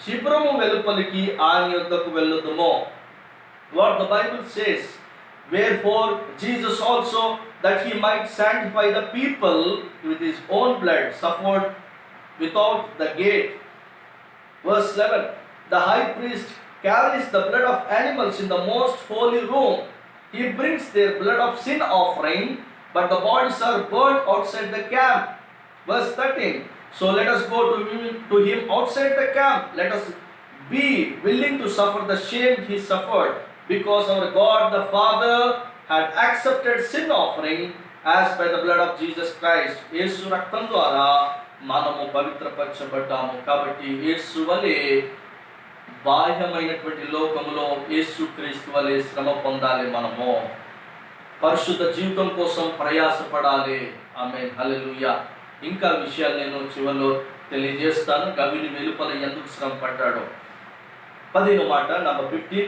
శిబిరము వెలుపలికి ఆయన యొద్దకు వెళ్ళుదుము. What the Bible says, wherefore Jesus also, that he might sanctify the people with his own blood, suffered without the gate. Verse 11. The high priest carries the blood of animals in the most holy room. He brings their blood of sin offering, but the bodies are burned outside the camp. Verse 13. So let us go to him outside the camp. Let us be willing to suffer the shame he suffered, because our God the Father had accepted sin offering as by the blood of Jesus Christ. యేసు రక్తం ద్వారా మనము పవిత్రపరచబడ్డాము. కాబట్టి యేసు వలె బాహ్యమైనటువంటి లోకములో యేసుక్రీస్తు వలె శ్రమ పొందాలి. మనము పరిశుద్ధ జీవితం కోసం ప్రయాసపడాలి. ఆమేన్, హల్లెలూయా. ఇంకా విషయాలు నేను చివరిలో తెలియజేస్తాను. గవిని వెలుపల ఎందుకు శ్రమ పడ్డాడో. 15వ మాట, నంబర్ 15.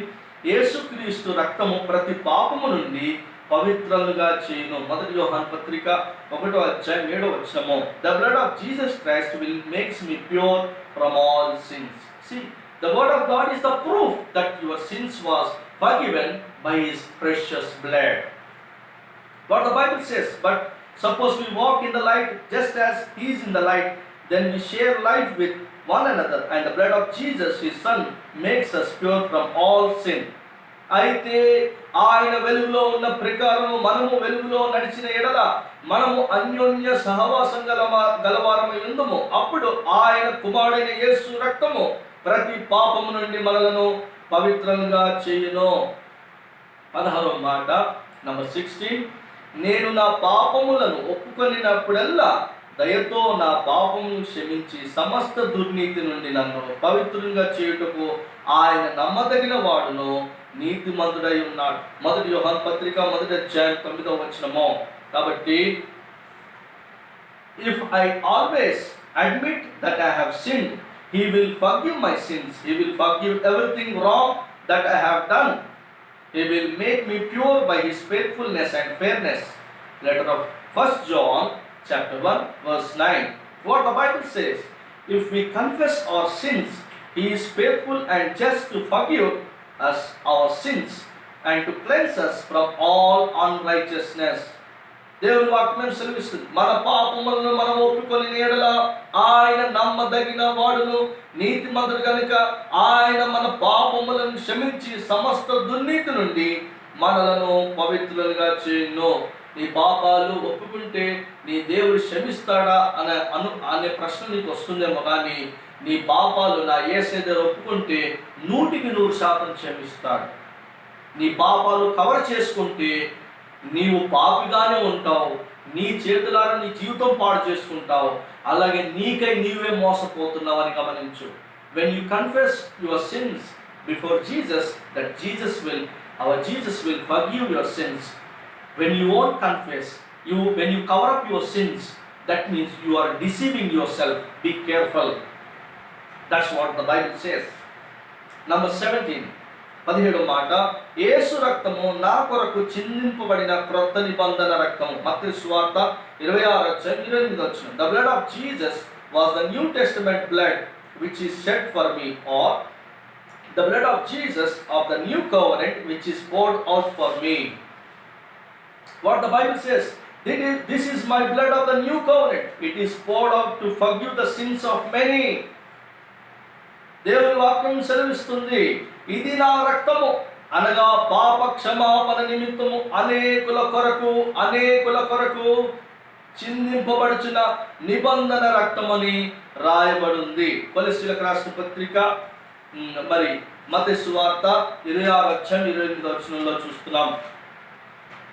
యేసుక్రీస్తు రక్తము ప్రతి పాపము నుండి పవిత్రులుగా చేయును. 1 యోహాను పత్రిక 1వ అధ్యాయం 7వ వచనము. The blood of Jesus Christ will makes me pure from all sins. See, the word of God is the proof that your sins was forgiven by his precious blood. What the Bible says, but suppose we walk in the light just as he is in the light, then we share life with one another, and the blood of Jesus his son makes us pure from all sin. అయితే ఆయన వెలుగులో ఉన్న ప్రకారము మనము వెలుగులో నడిచిన ఎడల మనము అన్యోన్య సహవాసం గలవారమై ఉందుము. అప్పుడు ఆయన కుమారుడైన యేసు రక్తము ప్రతి పాపము నుండి మనలను పవిత్రంగా చేయును. 16వ మాట, నంబర్ 16. నేను నా పాపములను ఒప్పుకొనినప్పుడల్లా దయతో నా పాపమును క్షమించి సమస్త దుర్నీతి నుండి నన్ను పవిత్రంగా చేయుటకు ఆయన నమ్మదగిన వాడును, నీతిమంతుడై ఉన్నాడు. 1 యోహాను పత్రిక 1వ అధ్యాయం 9వ వచనము. కాబట్టి if I always admit that I have sinned, he will forgive my sins. He will forgive everything wrong that I have done. He will make me pure by his faithfulness and fairness. Letter of 1 John chapter 1 verse 9. What the Bible says, if we confess our sins, he is faithful and just to forgive us our sins and to cleanse us from all unrighteousness. దేవుని వాక్యం సెలవిస్తుంది, మన పాపములను మనం ఒప్పుకొని ఎడల ఆయన నమ్మదగిన వాడును, నీతిమంతుడు కనుక ఆయన మన పాపములను క్షమించి సమస్త దుర్నీతి నుండి మనలను పవిత్రులుగా చేయును. నీ పాపాలు ఒప్పుకుంటే నీ దేవుడు క్షమిస్తాడా అనే ప్రశ్న నీకు వస్తుందేమో, కానీ నీ పాపాలు నా యేసయ్య దగ్గర ఒప్పుకుంటే 100% క్షమిస్తాడు. నీ పాపాలు కవర్ చేసుకుంటే నీవు పాపిగానే ఉంటావు, నీ చేతులారా నీ జీవితం పాడు చేసుకుంటావు, అలాగే నీకై నీవే మోసపోతున్నావు అని గమనించు. When you confess your sins before Jesus, that our Jesus will forgive your sins. When you won't confess, when you cover up your sins, that means you are deceiving yourself. Be careful. That's what the Bible says. Number 17. 17వ మాట, యేసు రక్తము నా కొరకు చిందింపబడిన క్రొత్త నిబంధన రక్తము. మత్తయి సువార్త 26వ అధ్యాయం 28వ వచనం. The blood of Jesus was the New Testament blood which is shed for me, or the blood of Jesus of the new covenant which is poured out for me. What the Bible says, this is my blood of the new covenant, it is poured out to forgive the sins of many. దేవుని వాక్యం సెలవిస్తుంది, ఇది నా రక్తము అనగా పాప క్షమాపణ నిమిత్తము అనేకుల కొరకు చిందింపబడుచున్న నిబంధన రక్తమని రాయబడింది. కొలెస్ట్రాల్ రాష్ట్ర పత్రిక మరి మత్తయి సువార్త 26:28 చూస్తున్నాం.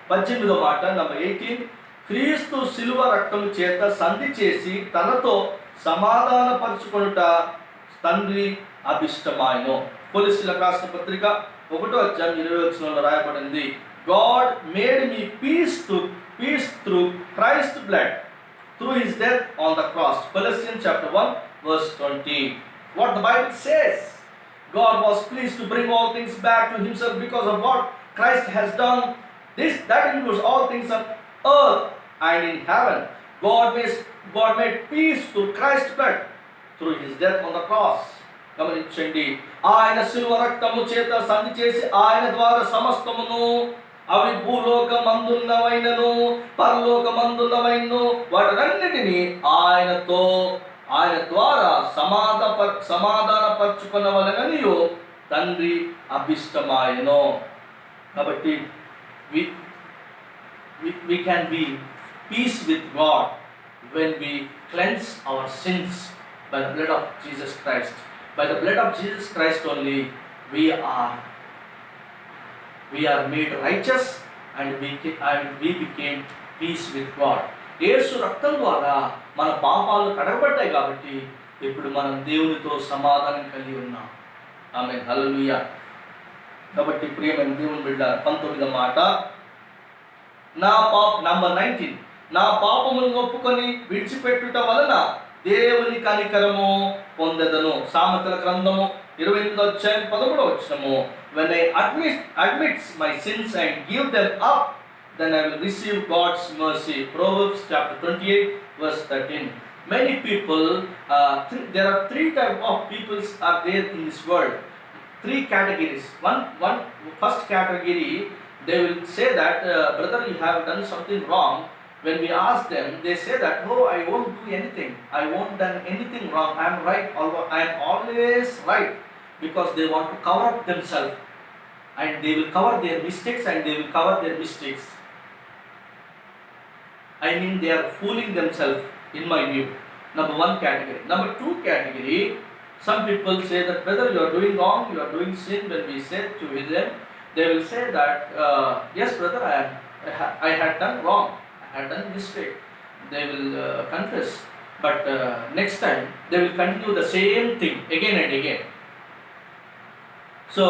18వ మాట నంబర్ 18, క్రీస్తు శిలువ రక్తము చేత సంధి చేసి తనతో సమాధానపరచుకొనుట తండ్రి అభిష్టమాయను. కొలెస్ట్రాల్ రాష్ట్ర పత్రిక 1:20 రాయబడింది, God made me peace through Christ's blood, through his death on the cross. Colossians chapter 1:20. What the Bible says, God was pleased to bring all things back to himself because of what Christ has done. That includes all things on earth and in heaven. God made peace through Christ's blood, through his death on the cross. గమనించండి, ఆయన శిలువ రక్తము చేత సంధి చేసి ఆయన ద్వారా సమస్తమును, అవి భూలోకమందున్నవైనను పరలోకమందున్నవైనను వాటన్నిటిని ఆయన ద్వారా సమాధానపరచుకొనవలెననియు తండ్రి అభిష్టమాయను. కాబట్టి we can be peace with God when we cleanse our sins by the blood of Jesus Christ. By the blood of Jesus Christ only we are made righteous and we became peace with God. యేసు రక్తం ద్వారా మన పాపాలు కడగబడ్డాయి కాబట్టి ఇప్పుడు మనం దేవునితో సమాధానం కలిగి ఉన్నాం. ఆమేన్, హల్లెలూయా. కాబట్టి ప్రియమైన దేవుని బిడ్డ, 19వ మాట నంబర్ 19, నా పాపములను ఒప్పుకొని విడిచిపెట్టుట వలన దేవుని కనికరము పొందెదను. సామెతల గ్రంథము 28:13. When I admit my sins and give them up, then I will receive God's mercy. Proverbs chapter 28:13. Many people, there are 3 types of people are there in this world. 3 categories. One first category, they will say that brother, you have done something wrong. When we ask them, they say that, oh, I won't do anything, I won't done anything wrong, I am right, I am always right, because they want to cover up themselves and they will cover their mistakes I mean, they are fooling themselves, in my view. Number 1 category. Number 2 category, some people say that brother, you are doing wrong, you are doing sin. When we say to them, they will say that yes brother, I had done wrong, I had done mistake. They will confess, but next time they will continue the same thing again and again. So,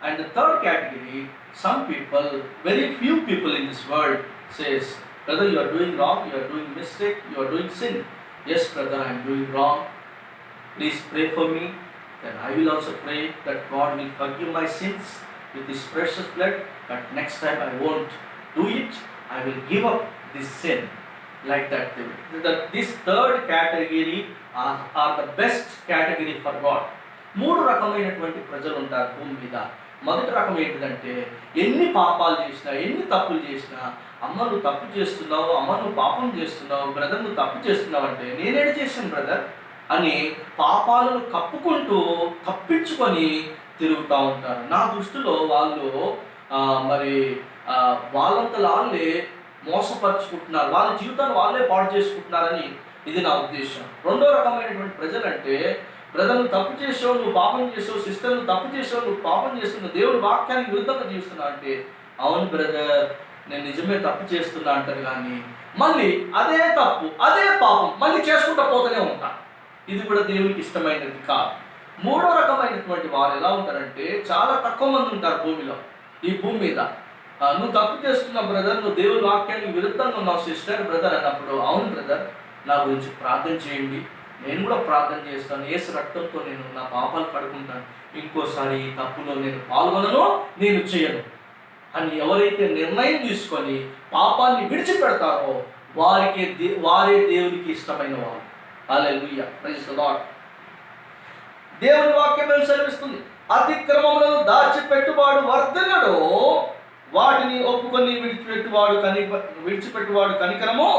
and the third category, some people, very few people in this world says, brother, you are doing wrong, you are doing mistake, you are doing sin. Yes brother, I am doing wrong, please pray for me. Then I will also pray that God will forgive my sins with his precious blood, but next time I won't do it, I will give up this sin. Like that, this third category are the best category for God. 3 రకమైనటువంటి ప్రజలు ఉంటారు భూమి మీద. మొదటి రకం ఏంటిదంటే, ఎన్ని పాపాలు చేసినా, ఎన్ని తప్పులు చేసినా, అమ్మ నువ్వు తప్పు చేస్తున్నావు, అమ్మ నువ్వు పాపం చేస్తున్నావు, బ్రదర్ నువ్వు తప్పు చేస్తున్నావు అంటే, నేనేం చేశాను బ్రదర్ అని పాపాలను కప్పుకుంటూ తప్పించుకొని తిరుగుతూ ఉంటారు. నా దృష్టిలో వాళ్ళు మరి వాళ్ళంతా వాళ్ళే మోసపరుచుకుంటున్నారు, వాళ్ళ జీవితాన్ని వాళ్ళే పాడు చేసుకుంటున్నారని ఇది నా ఉద్దేశం. 2వ రకమైనటువంటి ప్రజలంటే, బ్రదర్ నువ్వు తప్పు చేసావు, నువ్వు పాపం చేసావు, సిస్టర్ నువ్వు తప్పు చేసావు, నువ్వు పాపం చేస్తున్నావు, దేవుడి వాక్యానికి విరుద్ధంగా జీవిస్తున్నావు అంటే, అవును బ్రదర్ నేను నిజమే తప్పు చేస్తున్నా అంటారు. కానీ మళ్ళీ అదే తప్పు అదే పాపం మళ్ళీ చేసుకుంటూ పోతూనే ఉంటా. ఇది కూడా దేవునికి ఇష్టమైనది కాదు. 3వ రకమైనటువంటి వారు ఎలా ఉంటారంటే, చాలా తక్కువ మంది ఉంటారు భూమిలో, ఈ భూమి మీద. నువ్వు తప్పు చేస్తున్నావు బ్రదర్, నువ్వు దేవుడి వాక్యానికి విరుద్ధంగా ఉన్నావు సిస్టర్ బ్రదర్ అన్నప్పుడు, అవును బ్రదర్ నా గురించి ప్రార్థన చేయండి, నేను కూడా ప్రార్థన చేస్తాను, యేసు రక్తంతో నేను నా పాపాలు కడుకుంటాను, ఇంకోసారి ఈ తప్పులో నేను పాల్గొనను, నేను చేయను అని ఎవరైతే నిర్ణయం తీసుకొని పాపాన్ని విడిచిపెడతారో వారే దేవునికి ఇష్టమైన వారు. హల్లెలూయా, ప్రైజ్ ది లార్డ్. దేవుని వాక్యం సెలవిస్తుంది, అతిక్రమములను దాచిపెట్టువాడు వర్ధిల్లడు, వాటిని ఒప్పుకొని విడిచిపెట్టువాడు కనికరము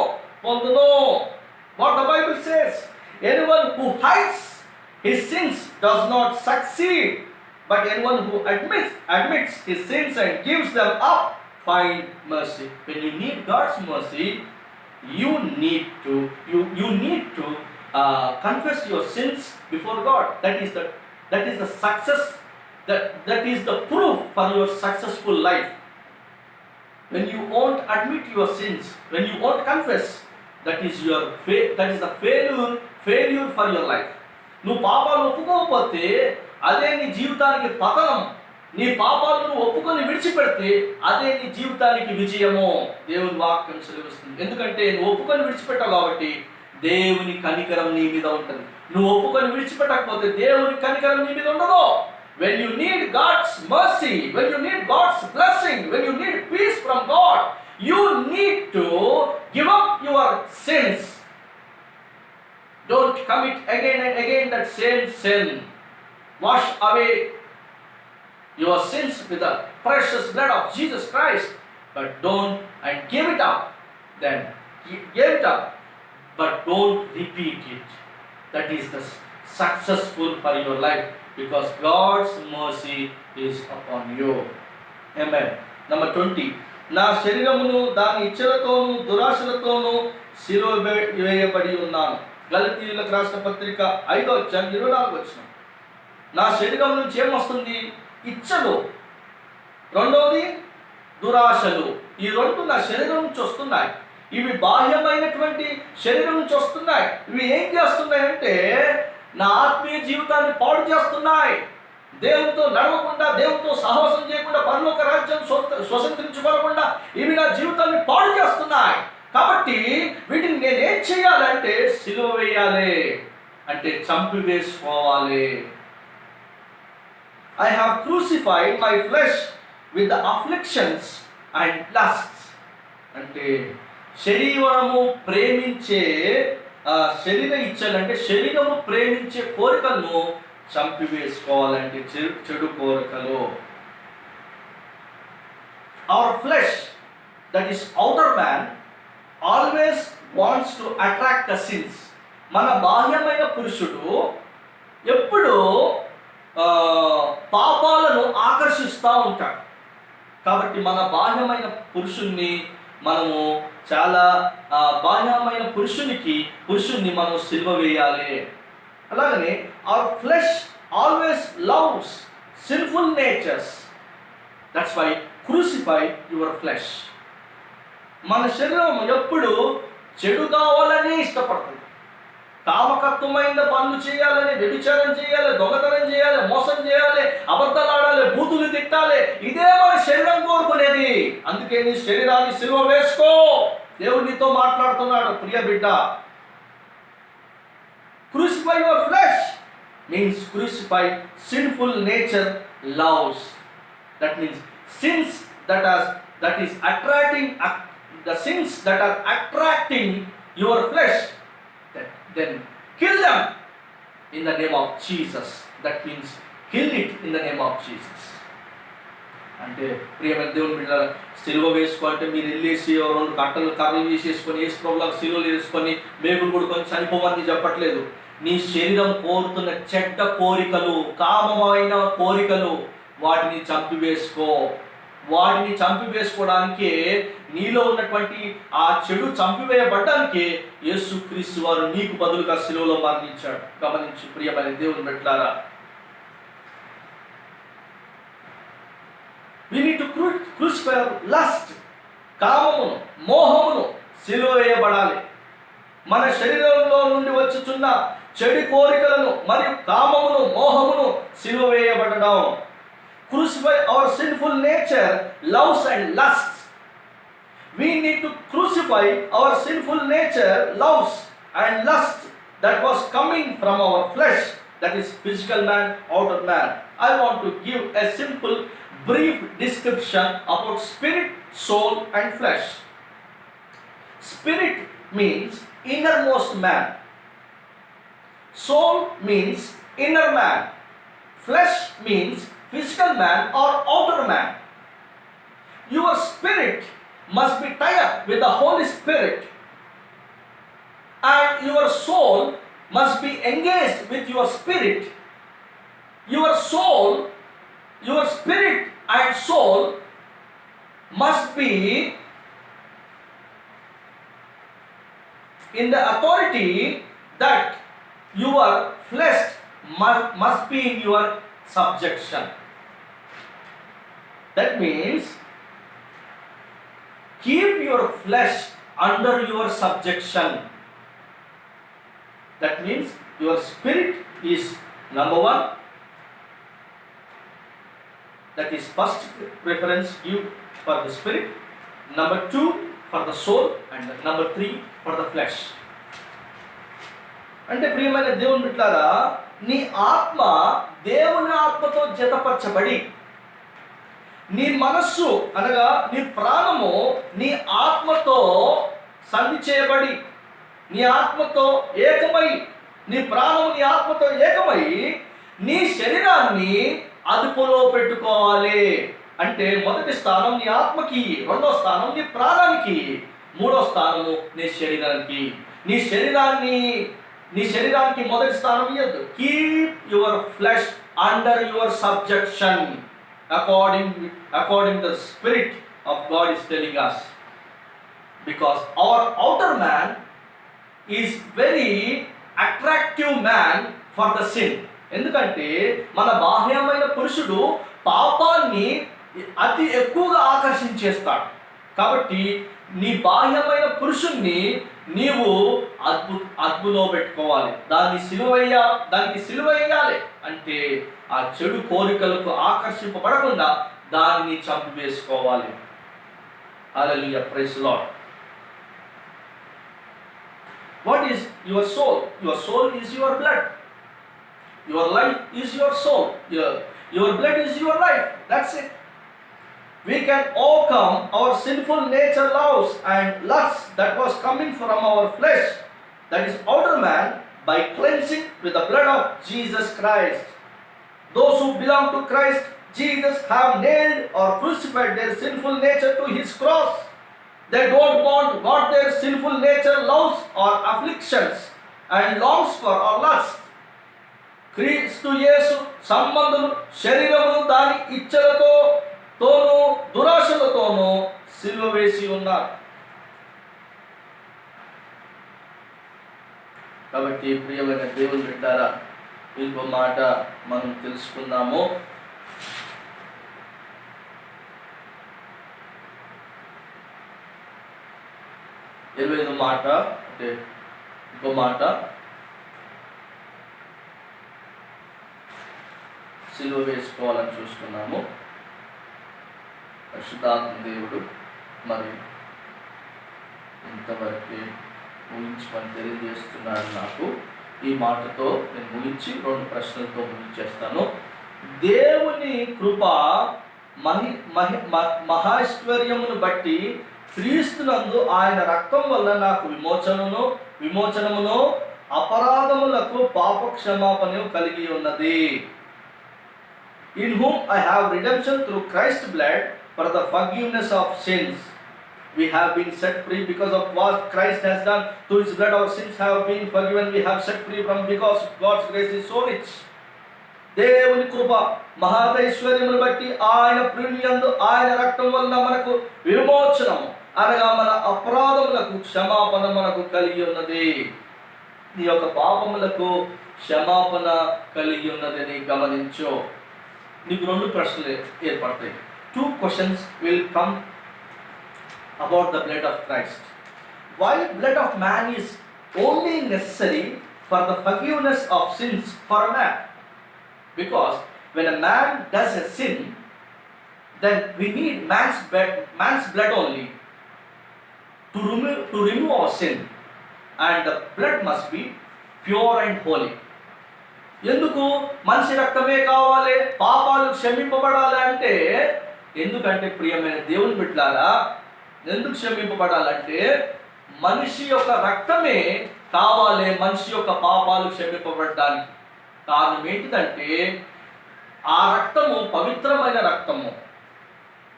పొందును. What the Bible says, anyone who hides his sins does not succeed, but anyone who admits his sins and gives them up find mercy. When you need God's mercy, you need to confess your sins before God. That is the success. That is the proof for your successful life. When you won't admit your sins, when you won't confess, that is the failure for your life. నువ్వు పాపాలను ఒప్పుకోకపోతే అదే నీ జీవితానికి పతనం. నీ పాపాలను ఒప్పుకొని విడిచిపెడితే అదే నీ జీవితానికి విజయము. దేవుని వాక్యం సెలవిస్తుంది. ఎందుకంటే నువ్వు ఒప్పుకొని విడిచిపెట్టావు కాబట్టి దేవుని కనికరం నీ మీద ఉంటుంది. నువ్వు ఒప్పుకొని విడిచిపెట్టకపోతే దేవుని కనికరం నీ మీద ఉండదు. When you need God's mercy, when you need God's blessing, when you need peace from God, you need to give up your sins. Don't commit again and again that same sin. Wash away your sins with the precious blood of Jesus Christ, but give it up. Then give it up, but don't repeat it. That is the successful for your life, because God's mercy is upon you. Amen. Number 20. నా శరీరమును దాని ఇచ్చలతోనూ దురాశలతోనూ సిలువ వేయబడి ఉన్నాను. గలతీయులకు రాసిన పత్రిక 5:24. నా శరీరం నుంచి ఏమొస్తుంది? ఇచ్చలు. రెండవది దురాశలు. ఈ రెండు నా శరీరం నుంచి వస్తున్నాయి. ఇవి బాహ్యమైనటువంటి శరీరం నుంచి వస్తున్నాయి. ఇవి ఏం చేస్తున్నాయంటే నా ఆత్మీయ జీవితాన్ని పాడు చేస్తున్నాయి. దేవునితో నడవకుండా, దేవునితో సహవాసం చేయకుండా, పరలోక రాజ్యం స్వతంత్రించుకోకుండా ఇవి నా జీవితాన్ని పాడు చేస్తున్నాయి. కాబట్టి వీటిని నేనేం చేయాలంటే సిలువ వేయాలి, అంటే చంపివేసుకోవాలి. I have crucified my flesh with the afflictions and lusts. అంటే శరీరము ప్రేమించే శరీర ఇచ్చలంటే శరీరము ప్రేమించే కోరికలను చంపివేసుకోవాలంటే చెడు కోరికలు. Our flesh, that is outer man, always wants to attract the sins. మన బాహ్యమైన పురుషుడు ఎప్పుడు పాపాలను ఆకర్షిస్తూ ఉంటాడు. కాబట్టి మన బాహ్యమైన పురుషుణ్ణి మనము చాలా బాహ్యమైన పురుషుణ్ణి మనం సిలువ వేయాలి. అలాగనే our flesh always loves sinful natures. That's why crucify your flesh. మన శరీరం ఎప్పుడు చెడు కావాలని ఇష్టపడుతుంది. కామకత్వమైన పనులు చేయాలని, వ్యభిచారం చేయాలి, దొంగతనం చేయాలి, మోసం చేయాలి, అబద్ధాలు ఆడాలి, బూతులు తిట్టాలి. ఇదే మన శరీరం కోరుకునేది. అందుకే నీ శరీరాన్ని సిలువ వేసుకో. దేవుడు నీతో మాట్లాడుతున్నాడు, ప్రియ బిడ్డ. Crucify your flesh means crucify sinful nature loves. That means sins that is attracting the sins that are attracting your flesh, then kill them in the name of Jesus. That means kill it in the name of Jesus. అంటే ప్రియమైన దేవుని బిడ్డలారా, సిలువ వేసుకుంటే మీరు వెళ్ళేసి రెండు కర్రలు వేసేసుకొని ఏసు ప్రభువులకు సిలువలు వేసుకొని మేకులు కొడుకొని చనిపోమని చెప్పట్లేదు. నీ శరీరం కోరుతున్న చెడ్డ కోరికలు, కామమైన కోరికలు, వాటిని చంపివేసుకో. వాటిని చంపివేసుకోవడానికి, నీలో ఉన్నటువంటి ఆ చెడు చంపివేయబడ్డానికి యేసుక్రీస్తు వారు నీకు బదులుగా సిలువలో మరణించాడు. గమనించి ప్రియమైన దేవుని బిడ్డలారా, we need to crucify lust. కామమును, మోహమును సిలువ వేయబడాలి. మన శరీరంలో నుండి వచ్చుచున్న చెడు కోరికలను మరియు కామమును, మోహమును సిలువ వేయబడడం. Crucify our sinful nature, loves and lusts. We need to crucify our sinful nature, loves and lust that was coming from our flesh, that is physical man, outer man. I want to give a simple, brief description about spirit, soul and flesh. Spirit means innermost man. Soul means inner man. Flesh means physical man or outer man. Your spirit must be tied up with the Holy Spirit, and your soul must be engaged with your spirit. Your soul, your spirit and soul must be in the authority that your flesh must be in your subjection. That means keep your flesh under your subjection. That means your spirit is number one. That is first preference give for the spirit, number two for the soul, and number three for the flesh. అంటే ప్రియమైన దేవుని బిడ్డలారా, నీ ఆత్మ దేవుని ఆత్మతో జతపరచబడి, నీ మనస్సు అనగా నీ ప్రాణము నీ ఆత్మతో సంధి చేయబడి, నీ ఆత్మతో ఏకమై, నీ ప్రాణము నీ ఆత్మతో ఏకమై నీ శరీరాన్ని అదుపులో పెట్టుకోవాలి. అంటే మొదటి స్థానం నీ ఆత్మకి, రెండో స్థానం నీ ప్రాణానికి, మూడో స్థానము నీ శరీరానికి. నీ శరీరానికి మొదటి స్థానం ఇవ్వద్దు. Keep your flesh under your subjection according the Spirit of God is telling us, because our outer man is very attractive man for the sin. ఎందుకంటే మన బాహ్యమైన పురుషుడు పాపాన్ని అతి ఎక్కువగా ఆకర్షించేస్తాడు. కాబట్టి నీ బాహ్యమైన పురుషుణ్ణి నీవు అదుపులో పెట్టుకోవాలి. దానికి సిలువ వేయాలి. అంటే ఆ చెడు కోరికలకు ఆకర్షింపబడకుండా దానిని చంపివేసుకోవాలి. Hallelujah, praise the Lord. What is your soul? Your soul is your blood. Your life is your soul. Your blood is your life. That's it. We can overcome our sinful nature loves and lusts that was coming from our flesh, that is outer man, by cleansing with the blood of Jesus Christ. Those who belong to Christ Jesus have nailed or crucified their sinful nature to his cross. They don't want what their sinful nature loves or afflictions and longs for or lusts. క్రీస్తు యేసు సంబంధులు శరీరమును దాని ఇచ్చలతోనూ దురాశలతోనూ సిలువ వేసి ఉన్నారు. కాబట్టి ప్రియమైన దేవుని బిడ్డారా, ఇంకో మాట మనం తెలుసుకుందాము. మాట అంటే ఇంకో మాట, సిలువ వేసుకోవాలని చూసుకున్నాము. పరిశుద్ధాత్మ దేవుడు మరి ఇంతవరకు ముగించమని తెలియజేస్తున్నాడు నాకు. ఈ మాటతో నేను ముగించి 2 ప్రశ్నలతో ముగించేస్తాను. దేవుని కృప మహైశ్వర్యమును బట్టి క్రీస్తునందు ఆయన రక్తం వల్ల నాకు విమోచనమును అపరాధములకు పాప క్షమాపణ కలిగి ఉన్నది. In whom I have redemption through Christ's blood for the forgiveness of sins. We have been set free because of what Christ has done. Through his blood our sins have been forgiven. We have set free from, because God's grace is so rich. దేవుని కృప మహాదైశ్వర్యమును బట్టి ఆయన ప్రియులందు ఆయన రక్తం వలన మనకు విమోచనము అనగా మన అపరాధములకు క్షమాపణ మనకు కలిగి ఉన్నది. నీ యొక్క పాపములకు క్షమాపణ కలిగి ఉన్నదని గమనించు. నీకు 2 ప్రశ్నలు ఏర్పడతాయి. 2 questions will come about the blood of Christ. Why blood of man is only necessary for the forgiveness of sins for a man? Because when a man does a sin, then we need man's blood only to remove our sin, and the blood must be pure and holy. ఎందుకు మనిషి రక్తమే కావాలి, పాపాలు క్షమింపబడాలి అంటే? ఎందుకంటే ప్రియమైన దేవుని బిడ్డలారా, ఎందుకు క్షమింపబడాలంటే మనిషి యొక్క రక్తమే కావాలి మనిషి యొక్క పాపాలు క్షమింపబడడానికి. కారణం ఏంటిదంటే ఆ రక్తము పవిత్రమైన రక్తము,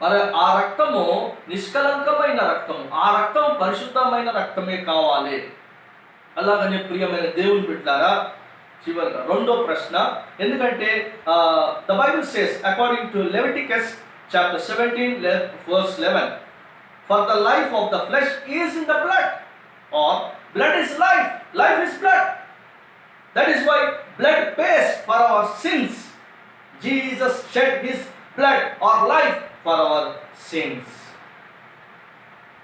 మరి ఆ రక్తము నిష్కలంకమైన రక్తము, ఆ రక్తము పరిశుద్ధమైన రక్తమే కావాలి. అలాగనే ప్రియమైన దేవుని బిడ్డలారా, చివరిగా రెండో ప్రశ్న, ఎందుకంటే the Bible says according to Leviticus chapter 17 verse 11, for the life of the flesh is in the blood, or blood is life, life is blood. That is why blood pays for our sins. Jesus shed his blood or life for our sins.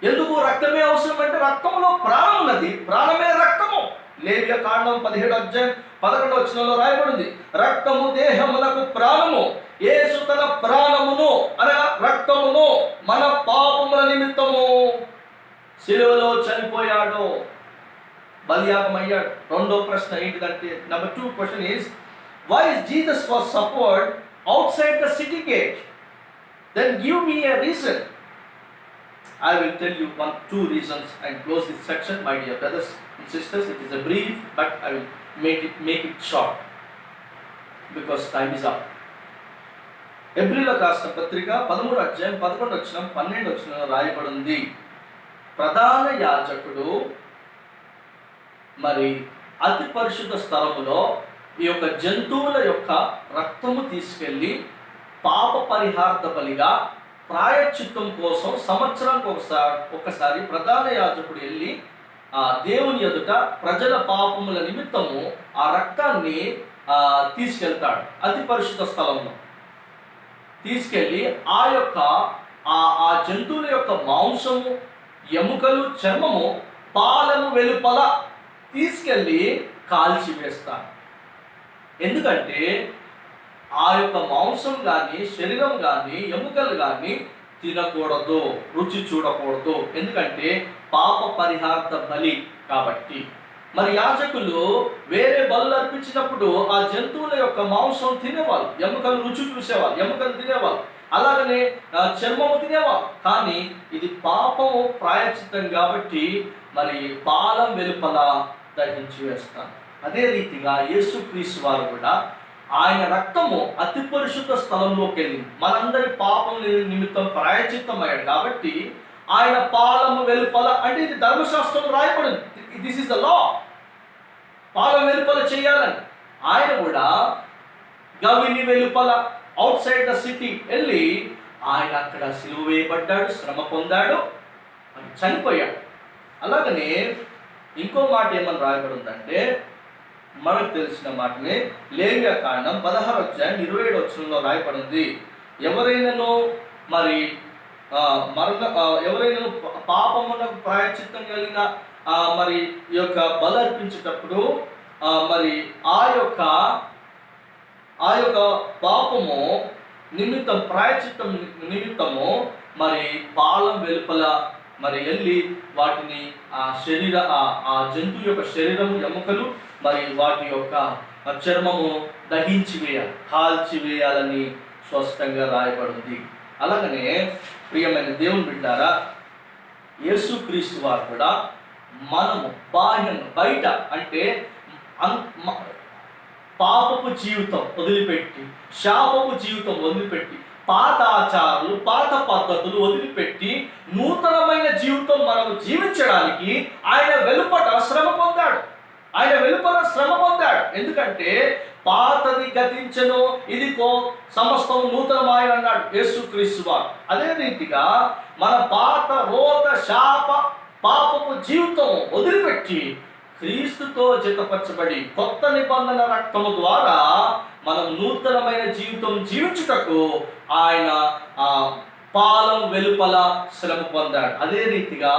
ఎందుకు రక్తమే అవసరం అంటే రక్తంలో ప్రాణం ఉన్నది, ప్రాణమే రక్తము. లేవియ కాండం 17:11 రాయబడింది, రక్తము దేహమునకు ప్రాణము. యేసు తన ప్రాణమును అనగా రక్తమును మన పాపముల నిమిత్తము శిలువలో చనిపోయాడు, బలియాగమయ్యాడు. రెండో ప్రశ్న ఏంటిదంటే, number 2 question is, why is Jesus was suffered outside the city gate? Then give me a reason. I will tell you 2 reasons and close this section, my dear brothers and sisters. It is a brief, but I will make it short because time is up. హెబ్రీయులకు రాసిన పత్రిక 13:11-12 రాయబడింది, ప్రధాన యాజకుడు మరి అతి పరిశుద్ధ స్థలములో ఈ యొక్క జంతువుల యొక్క రక్తము తీసుకెళ్ళి పాప పరిహార్థ బలిగా ప్రాయశ్చిత్తం కోసం సంవత్సరానికి ఒకసారి ప్రధాన యాజకుడు వెళ్ళి ఆ దేవుని ఎదుట ప్రజల పాపముల నిమిత్తము ఆ రక్తాన్ని తీసుకెళ్తాడు. అతి పరిశుద్ధ స్థలంలో తీసుకెళ్ళి ఆ జంతువుల యొక్క మాంసము, ఎముకలు, చర్మము, పాలము వెలుపల తీసుకెళ్ళి కాల్చి వేస్తాడు. ఎందుకంటే ఆ యొక్క మాంసం కానీ, శరీరం కానీ, ఎముకలు కానీ తినకూడదు, రుచి చూడకూడదు. ఎందుకంటే పాప పరిహార్థ బలి కాబట్టి. మరి యాజకులు వేరే బలు అర్పించినప్పుడు ఆ జంతువుల యొక్క మాంసం తినేవాళ్ళు, ఎముకలు రుచి చూసేవాళ్ళు, ఎముకలు తినేవాళ్ళు, అలాగనే చర్మము తినేవాళ్ళు. కానీ ఇది పాపము ప్రాయశ్చిత్తం కాబట్టి మరి పాలం వెలుపల దహించి వేస్తాను. అదే రీతిగా యేసుక్రీస్తు వారు కూడా ఆయన రక్తము అతి పరిశుద్ధ స్థలంలోకి వెళ్ళి మనందరి పాపం నిమిత్తం ప్రాయశ్చిత్తం అయ్యాడు కాబట్టి ఆయన పాలము వెలుపల, అంటే ఇది ధర్మశాస్త్రం రాయబడింది, దిస్ ఇస్ ద లా, పాలం వెలుపల చేయాలని. ఆయన కూడా గవిని వెలుపల అవుట్ సైడ్ ద సిటీ వెళ్ళి ఆయన అక్కడ సిలువ వేయబడ్డాడు, శ్రమ పొందాడు, చనిపోయాడు. అలాగనే ఇంకో మాట ఏమని రాయబడిందంటే, మనకు తెలిసిన మాటనే లేవియా కాండం 16:27 రాయబడింది, ఎవరైనాను మరి ఎవరైనా పాపమునకు ప్రాయశ్చిత్తం కలిగిన మరి ఈ యొక్క బలి అర్పించేటప్పుడు మరి ఆ యొక్క పాపము నిమిత్తం, ప్రాయశ్చిత్తం నిమిత్తము మరి పాలం వెలుపల మరి వెళ్ళి వాటిని ఆ జంతువు యొక్క శరీరము, ఎముకలు, మరి వాటి యొక్క చర్మము దహించి వేయాలి, కాల్చి వేయాలని స్పష్టంగా రాయబడింది. అలాగనే ప్రియమైన దేవుని బిడ్డారా, యేసుక్రీస్తు వారు కూడా మనము బయట అంటే పాపపు జీవితం వదిలిపెట్టి, శాపపు జీవితం వదిలిపెట్టి, పాత ఆచారాలు, పాత పద్ధతులు వదిలిపెట్టి నూతనమైన జీవితం మనము జీవించడానికి ఆయన వెలుపల శ్రమ పొందాడు. ఎందుకంటే పాతది గతించను, ఇదిగో సమస్తం నూతనమాయన అన్నాడు యేసుక్రీస్తు వారు. అదే రీతిగా మన పాత రోత శాప పాపపు జీవితం వదిలిపెట్టి క్రీస్తుతో జతపరచబడి కొత్త నిబంధన రక్తము ద్వారా మనం నూతనమైన జీవితం జీవించుటకు ఆయన పాలం వెలుపల శ్రమ పొందాడు. అదే రీతిగా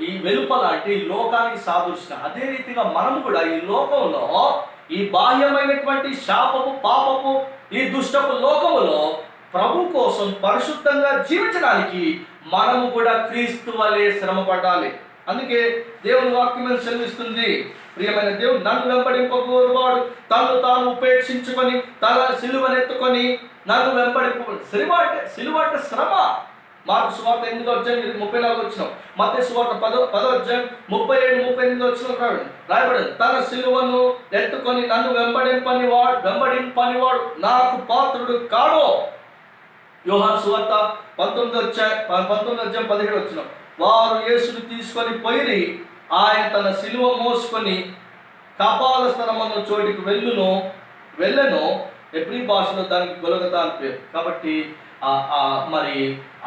ఈ వెలుపల అంటే ఈ లోకానికి సాదృశ్యం. అదే రీతిగా మనం కూడా ఈ లోకంలో, ఈ బాహ్యమైనటువంటి శాపపు, పాపపు, ఈ దుష్టపు లోకములో ప్రభు కోసం పరిశుద్ధంగా జీవించడానికి మనము కూడా క్రీస్తు వలె శ్రమ పడాలి. అందుకే దేవుని వాక్యం సెలవిస్తుంది, ప్రియమైన దేవుడు, నన్ను వెంబడింపగోరువాడు తను తాను ఉపేక్షించుకొని తన సిలువనెత్తుకొని నన్ను వెంబడింప. సిలువ అంటే శ్రమ. మార్కు సువార్త 8వ అధ్యాయం 34 వచనం, మత్తయి సువార్త 10వ అధ్యాయం 37, 38 వచనం రాయబడింది. తన సిలువను ఎత్తుకొని నన్ను వెంబడింపనివాడు నాకు పాత్రుడు కాడు. యోహాను సువార్త 19వ అధ్యాయం 17 వచనం, వారు యేసుని తీసుకొని పోయి ఆయన తన సిలువ మోసుకొని కపాల స్థలమన్న చోటికి వెళ్ళెను. ఎబ్రీ భాషలో దానికి గొలగతా అని పేరు. కాబట్టి మరి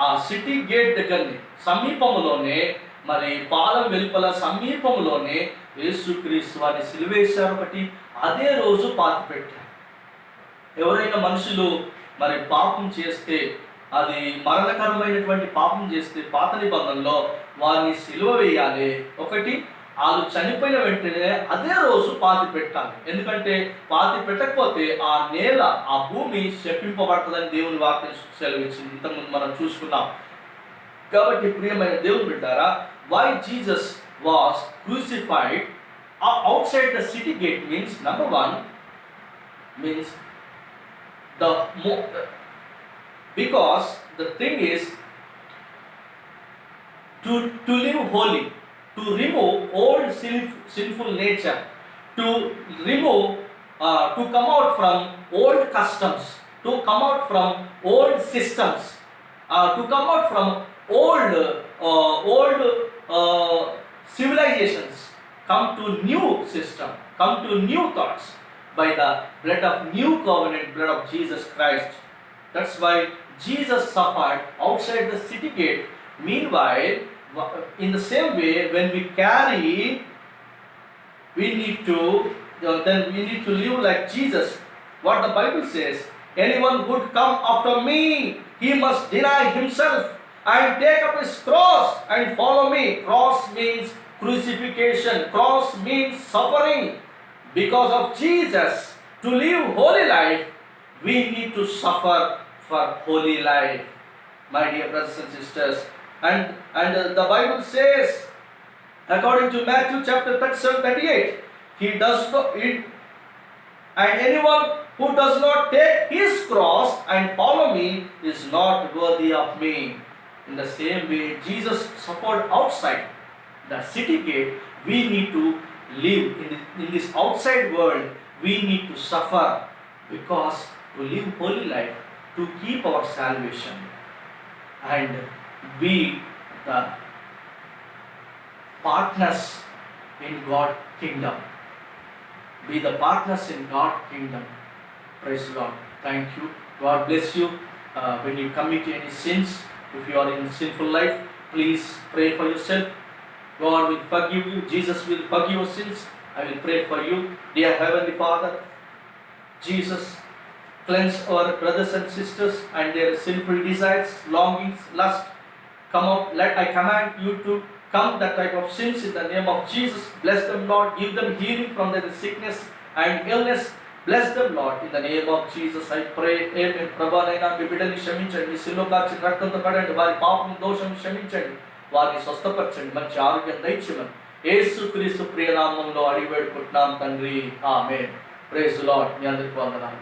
ఆ సిటీ గేట్ దగ్గరని సమీపంలోనే, మరి పాలెం వెలుపల సమీపంలోనే యేసుక్రీస్తు వారిని సిలువేశారు. ఒకటి అదే రోజు పాతి పెట్టారు. ఎవరైనా మనుషులు మరి పాపం చేస్తే, అది మరణకరమైనటువంటి పాపం చేస్తే పాత నిబంధనలో వారిని సిలువ వేయాలి. ఒకటి వాళ్ళు చనిపోయిన వెంటనే అదే రోజు పాతి పెట్టాలి. ఎందుకంటే పాతి పెట్టకపోతే ఆ నేల, ఆ భూమి శపింపబడుతుందని దేవుని వాక్యం సెలవిచ్చింది. ఇంతకుముందు మనం చూసుకున్నాం. కాబట్టి ప్రియమైన దేవుని బిడ్డారా, why Jesus was crucified outside the city gate means, number one, means because the thing is to live holy, to remove old sinful nature, to remove to come out from old customs, to come out from old systems, to come out from old civilizations, come to new system, come to new thoughts by the blood of new covenant, blood of Jesus Christ. That's why Jesus suffered outside the city gate. Meanwhile, in the same way, when we carry, we need to live like Jesus. What the Bible says, anyone would come after me, he must deny himself and take up his cross and follow me. Cross means crucifixion. Cross means suffering. Because of Jesus, to live holy life, we need to suffer for holy life, my dear brothers and sisters. And the Bible says, according to Matthew chapter 37:38, and anyone who does not take his cross and follow me is not worthy of me. In the same way, Jesus suffered outside the city gate. We need to live in this outside world. We need to suffer, because to live holy life, to keep our salvation and be the partners in God's kingdom. Be the partners in God's kingdom. Praise God. Thank you. God bless you. When you commit any sins, if you are in sinful life, please pray for yourself. God will forgive you. Jesus will forgive your sins. I will pray for you. Dear Heavenly Father, Jesus, cleanse our brothers and sisters and their sinful desires, longings, lust. Come out. I command you to come that type of sins in the name of Jesus. Bless them, Lord. Give them healing from their sickness and illness. Bless them, Lord. In the name of Jesus, I pray. Amen. Prabha naina mi bidani kshaminchandi, sillo kachi raktamto kadandi, vari paapam dosham kshaminchandi, వారిని స్వస్థపరచండి, మంచి ఆరోగ్యం దయచేయమని యేసుక్రీస్తు ప్రియ నామములో అడిగి వేడుకుంటున్నాం తండ్రి. ఆమేన్. Praise the Lord. మీ అందరికీ వందనాలు.